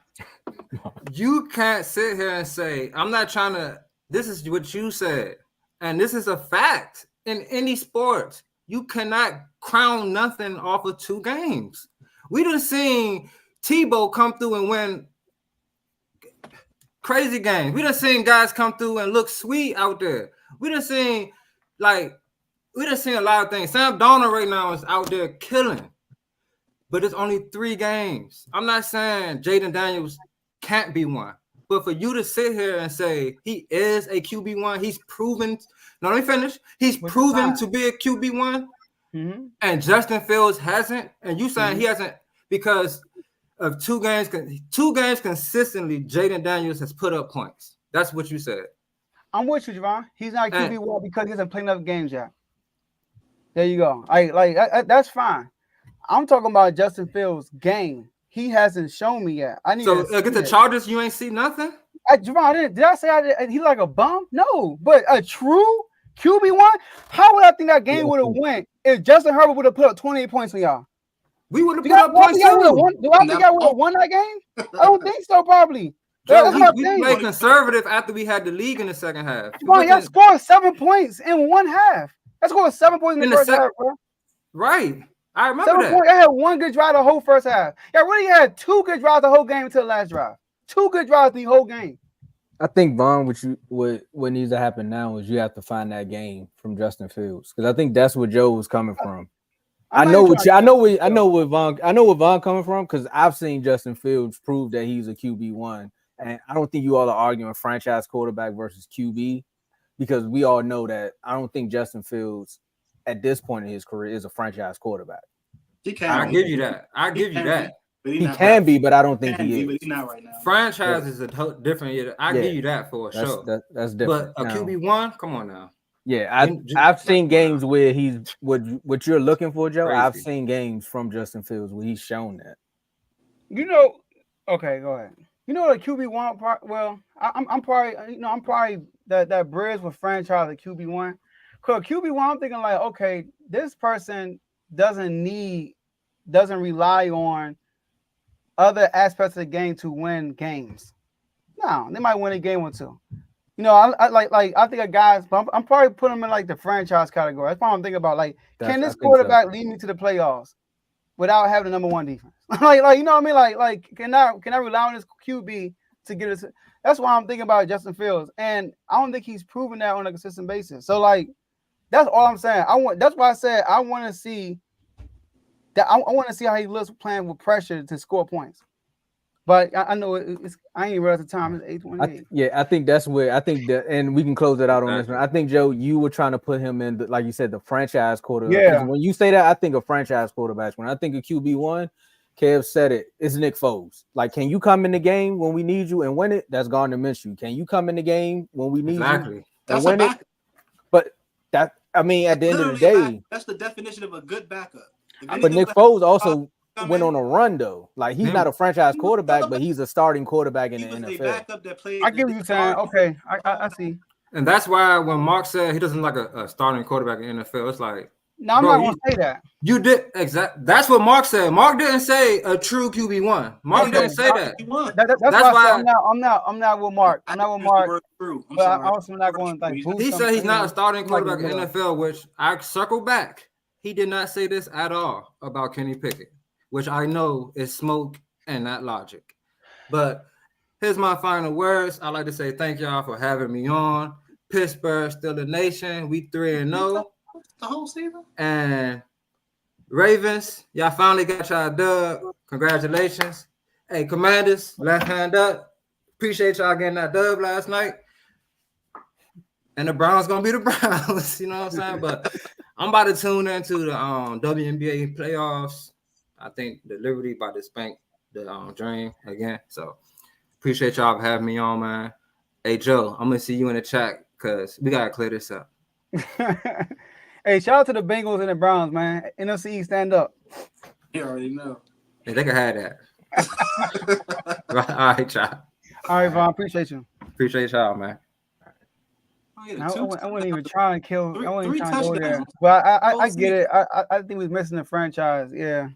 You can't sit here and say, I'm not trying to, this is what you said. And this is a fact in any sport. You cannot crown nothing off of 2 games. We done seen Tebow come through and win crazy games. We done seen guys come through and look sweet out there. We done seen a lot of things. Sam Darnold right now is out there killing. But it's only 3 games. I'm not saying Jaden Daniels can't be one. But for you to sit here and say he is a QB1, he's proven. Now let me finish. He's proven to be a QB1, and Justin Fields hasn't. And you saying he hasn't because of 2 games. 2 games consistently, Jaden Daniels has put up points. That's what you said. I'm with you, Javon. He's not a QB1 because he hasn't played enough games yet. There you go. That's fine. I'm talking about Justin Fields' game. He hasn't shown me yet. I need to get the Chargers. You ain't see nothing. Javon, did I say he like a bum? No, but a true QB1. How would I think that game would have went if Justin Herbert would have put up 28 points for y'all? We would have put up points too. Do I think I would have won that game? I don't think so. Probably. Joe, That's what we I'm played saying. conservative after we had the league in the second half. Bro, y'all scored 7 points in one half. Y'all scored 7 points in the first half, bro. Right. I remember 7 that. points. I had one good drive the whole first half. Y'all really had 2 good drives the whole game until the last drive. 2 good drives the whole game. I think Vaughn, what needs to happen now is you have to find that game from Justin Fields, because I think that's where Joe was coming from. I know where Vaughn coming from, because I've seen Justin Fields prove that he's a QB1, and I don't think you all are arguing franchise quarterback versus QB, because we all know that I don't think Justin Fields at this point in his career is a franchise quarterback. He can. I give you that. He can be, but I don't think he is. But he's not right now. Franchise is a different. I give you that for sure. That's different. But a QB1, come on now. Yeah, I've seen games where he's what you're looking for, Joe. Crazy. I've seen games from Justin Fields where he's shown that. Okay, go ahead. You know the QB1 part. Well, I'm probably that bridge with franchise at QB1. Cause QB1, I'm thinking like, okay, this person doesn't rely on other aspects of the game to win games. No, they might win a game or two. I think of guys, but I'm probably putting them in like the franchise category. That's probably I'm thinking about. Like, can this quarterback lead me to the playoffs without having the number one defense? like you know what I mean? Like can I rely on this QB to get us? That's why I'm thinking about Justin Fields, and I don't think he's proven that on a consistent basis. So like, that's all I'm saying. That's why I said I want to see that. I want to see how he looks playing with pressure to score points. But I know I ain't read at the time. It's 8:28. I think that's where and we can close it out on this one. I think, Joe, you were trying to put him in, like you said, the franchise quarterback. Yeah. When you say that, I think of franchise quarterbacks. When I think of QB1, Kev said it's Nick Foles. Like, can you come in the game when we need you and win it? That's Gardner Minshew. Can you come in the game when we need you and win it? But at the end of the day, that's the definition of a good backup. But Nick Foles also went on a run though. Like, he's not a franchise quarterback, but he's a starting quarterback in the NFL. I give you time. Okay, I see. And that's why when Mark said he doesn't like a starting quarterback in the NFL, it's like, no, I'm not gonna say that. You did exactly. That's what Mark said. Mark didn't say a true QB1. Mark didn't say that. That's why I'm not with Mark. I'm not with Mark. But I'm also not going like. He said he's not a starting quarterback in the NFL, which I circle back. He did not say this at all about Kenny Pickett, which I know is smoke and not logic. But here's my final words. I'd like to say thank y'all for having me on. Pittsburgh still the nation. We 3-0. The whole season. And Ravens, y'all finally got y'all dub. Congratulations. Hey, Commanders, left hand up. Appreciate y'all getting that dub last night. And the Browns gonna be the Browns, you know what I'm saying? But I'm about to tune into the WNBA playoffs. I think the Liberty about to spank the Dream again. So appreciate y'all for having me on, man. Hey, Joe, I'm gonna see you in the chat because we gotta clear this up. Hey, shout out to the Bengals and the Browns, man. NFC, stand up. You already know. Yeah, they can have that. All right, y'all. All right, Vaughn. Appreciate you. Appreciate y'all, man. I wasn't even trying to kill. I wasn't even trying to go there. But I get it. I think we're missing the franchise. Yeah.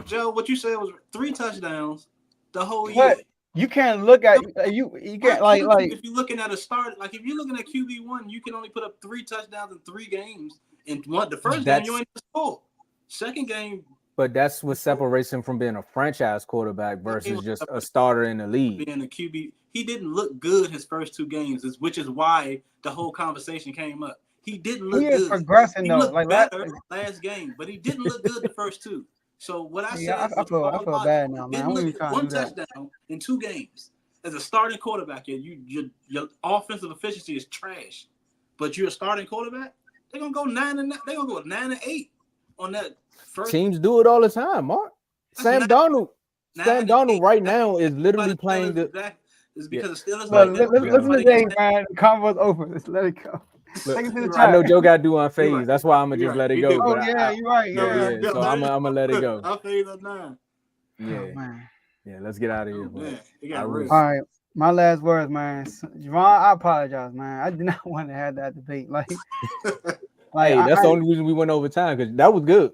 Joe, what you said was 3 touchdowns the whole year. But you can't look at you can't like if you're looking at a start, like if you're looking at QB1, you can only put up 3 touchdowns in 3 games. And the first game you ain't scored. Second game. But that's what separates him from being a franchise quarterback versus just a starter in the league. Being a QB, he didn't look good his first 2 games, which is why the whole conversation came up. He didn't look good. He is progressing he though. Looked like better last game, but he didn't look good the first 2. So what I said, I feel bad now, man. One touchdown in 2 games as a starting quarterback, your offensive efficiency is trash. But you're a starting quarterback. They're gonna go 9-9. They're gonna go 9-8 on that first. Teams do it all the time, Mark. Sam Darnold right now is literally playing the. It's because the Steelers. Listen to Dave, man. The convo's over. Let's let it go. Look, I know Joe got to do on phase. That's why I'm gonna just let it go. Oh yeah, you're right. Yeah. So I'm gonna let it go. I'll phase up 9. Yeah. Let's get out of here. All right. My last words, man. Javon, I apologize, man. I did not want to have that debate. Like hey, that's the only reason we went over time because that was good.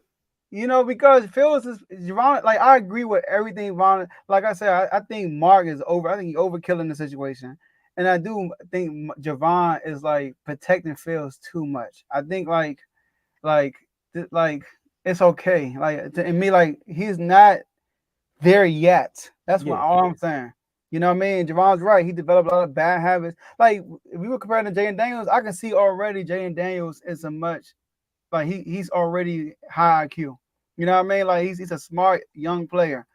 because Phillips is Javon. Like I agree with everything Von. Like I said, I think Mark is over. I think he's overkilling the situation, and I do think Javon is like protecting Phillips too much. I think like it's okay. Like to me, like he's not there yet. That's all I'm saying. You know what I mean? Javon's right. He developed a lot of bad habits. Like if we were comparing to Jaden Daniels, I can see already Jaden Daniels is a much like he's already high IQ. You know what I mean? Like he's a smart young player.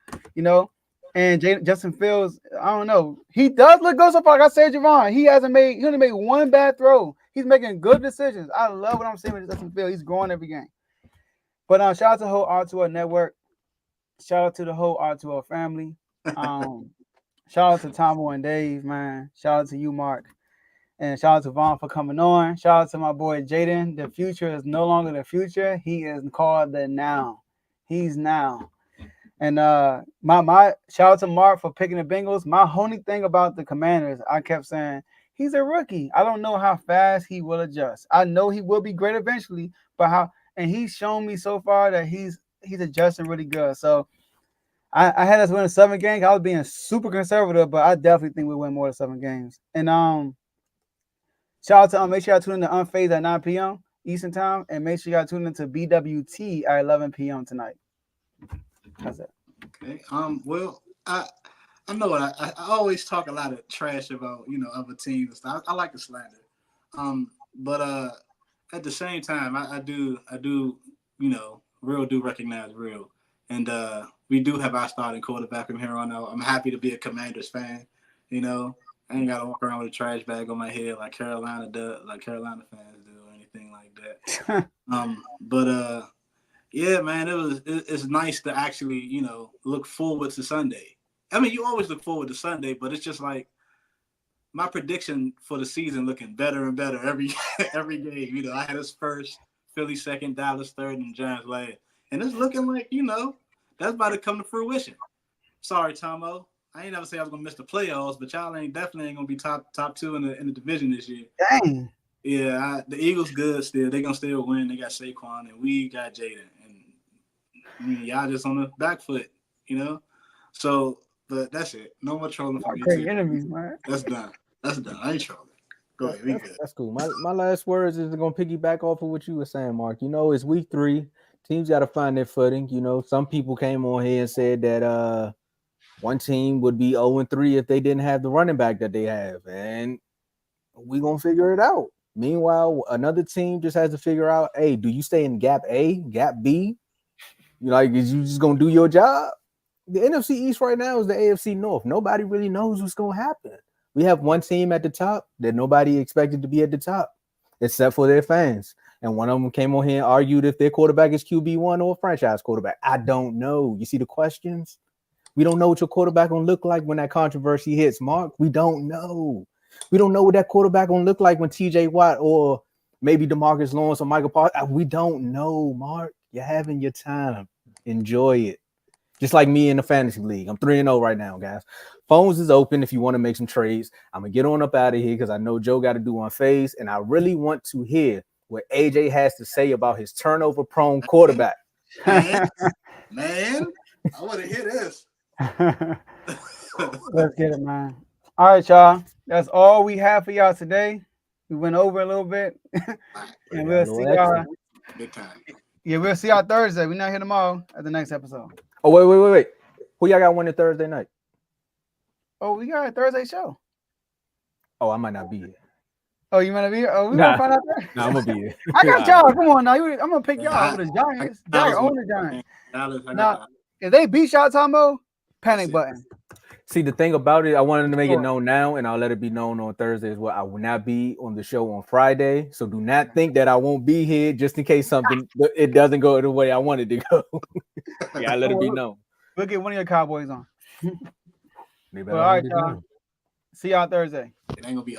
And Justin Fields, I don't know. He does look good so far. Like I said, Javon, he only made one bad throw. He's making good decisions. I love what I'm seeing with Justin Fields. He's growing every game. But shout out to the whole R2L network. Shout out to the whole R2L family. Shout out to Tomo and Dave, man. Shout out to you, Mark. And shout out to Vaughn for coming on. Shout out to my boy Jaden. The future is no longer the future. He is called the now. He's now. And my shout out to Mark for picking the Bengals. My only thing about the Commanders, I kept saying, he's a rookie. I don't know how fast he will adjust. I know he will be great eventually, but and he's shown me so far that he's adjusting really good. So I had us winning 7 games. I was being super conservative, but I definitely think we win more than 7 games. And shout out to make sure y'all tune in to Unfazed at 9 p.m. Eastern time, and make sure y'all tune in to BWT at 11 p.m. tonight. How's that? Okay. Well, I know I always talk a lot of trash about other teams and stuff. I like the slander. But at the same time, I do real do recognize real, and we do have our starting quarterback from here on out. I'm happy to be a Commanders fan. I ain't gotta walk around with a trash bag on my head like Carolina fans do or anything like that. But yeah, man, it's nice to actually look forward to Sunday. I mean, you always look forward to Sunday, but it's just like my prediction for the season looking better and better every game. I had us first, Philly second, Dallas third, and Giants last, and it's looking like that's about to come to fruition. Sorry, Tomo. I ain't never say I was gonna miss the playoffs, but y'all definitely ain't gonna be top 2 in the division this year. Dang. Yeah, the Eagles good still. They gonna still win. They got Saquon and we got Jaden, and y'all just on the back foot, So, but that's it. No more trolling for me. Great enemies, man. That's done. I ain't trolling. Go ahead. We good. That's cool. My last words is gonna piggyback off of what you were saying, Mark. It's week 3. Teams got to find their footing. Some people came on here and said that one team would be 0-3 if they didn't have the running back that they have, and we're gonna figure it out. Meanwhile, another team just has to figure out, hey, do you stay in gap A, gap B? Is you just gonna do your job? The NFC East right now is the AFC North. Nobody really knows what's gonna happen. We have one team at the top that nobody expected to be at the top, except for their fans. And one of them came on here and argued if their quarterback is QB1 or a franchise quarterback. I don't know. You see the questions? We don't know what your quarterback gonna look like when that controversy hits, Mark. We don't know. We don't know what that quarterback gonna look like when TJ Watt or maybe DeMarcus Lawrence or Michael Parsons. We don't know, Mark. You're having your time. Enjoy it. Just like me in the fantasy league. I'm 3-0 right now, guys. Phones is open if you want to make some trades. I'm gonna get on up out of here because I know Joe got to do on phase, and I really want to hear what AJ has to say about his turnover-prone quarterback. Man, I want to hear this. Let's get it, man. All right, y'all. That's all we have for y'all today. We went over a little bit, and we'll see y'all. Big time. Yeah, we'll see y'all Thursday. We're not here tomorrow at the next episode. Oh, wait. Who y'all got winning Thursday night? Oh, we got a Thursday show. Oh, I might not be here. Oh, you might not be here? Oh, we gonna find out there. No, I'm gonna be here. I got y'all. Come on now. I'm gonna pick y'all over the Giants. Y'all own the Giants. Now, if they beat y'all, Tomo, panic button. See, the thing about it, I wanted to make it known now, and I'll let it be known on Thursday as well. I will not be on the show on Friday, so do not think that I won't be here just in case it doesn't go the way I wanted to go. Yeah, let it be known. We'll get one of your Cowboys on. Maybe all right, y'all. See y'all Thursday. It ain't gonna be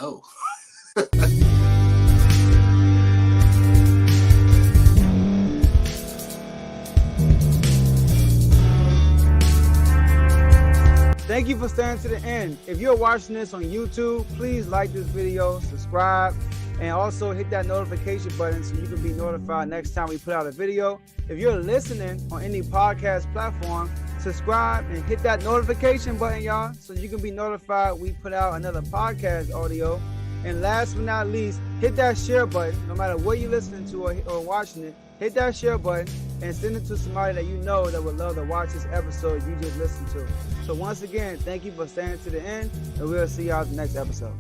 Thank you for staying to the end. If you're watching this on YouTube, please like this video, subscribe, And also hit that notification button so you can be notified next time we put out a video. If you're listening on any podcast platform, subscribe and hit that notification button, y'all, so you can be notified we put out another podcast audio. And last but not least, hit that share button. No matter what you're listening to or watching it, hit that share button and send it to somebody that you know that would love to watch this episode you just listened to. So once again, thank you for staying to the end, and we'll see y'all in the next episode.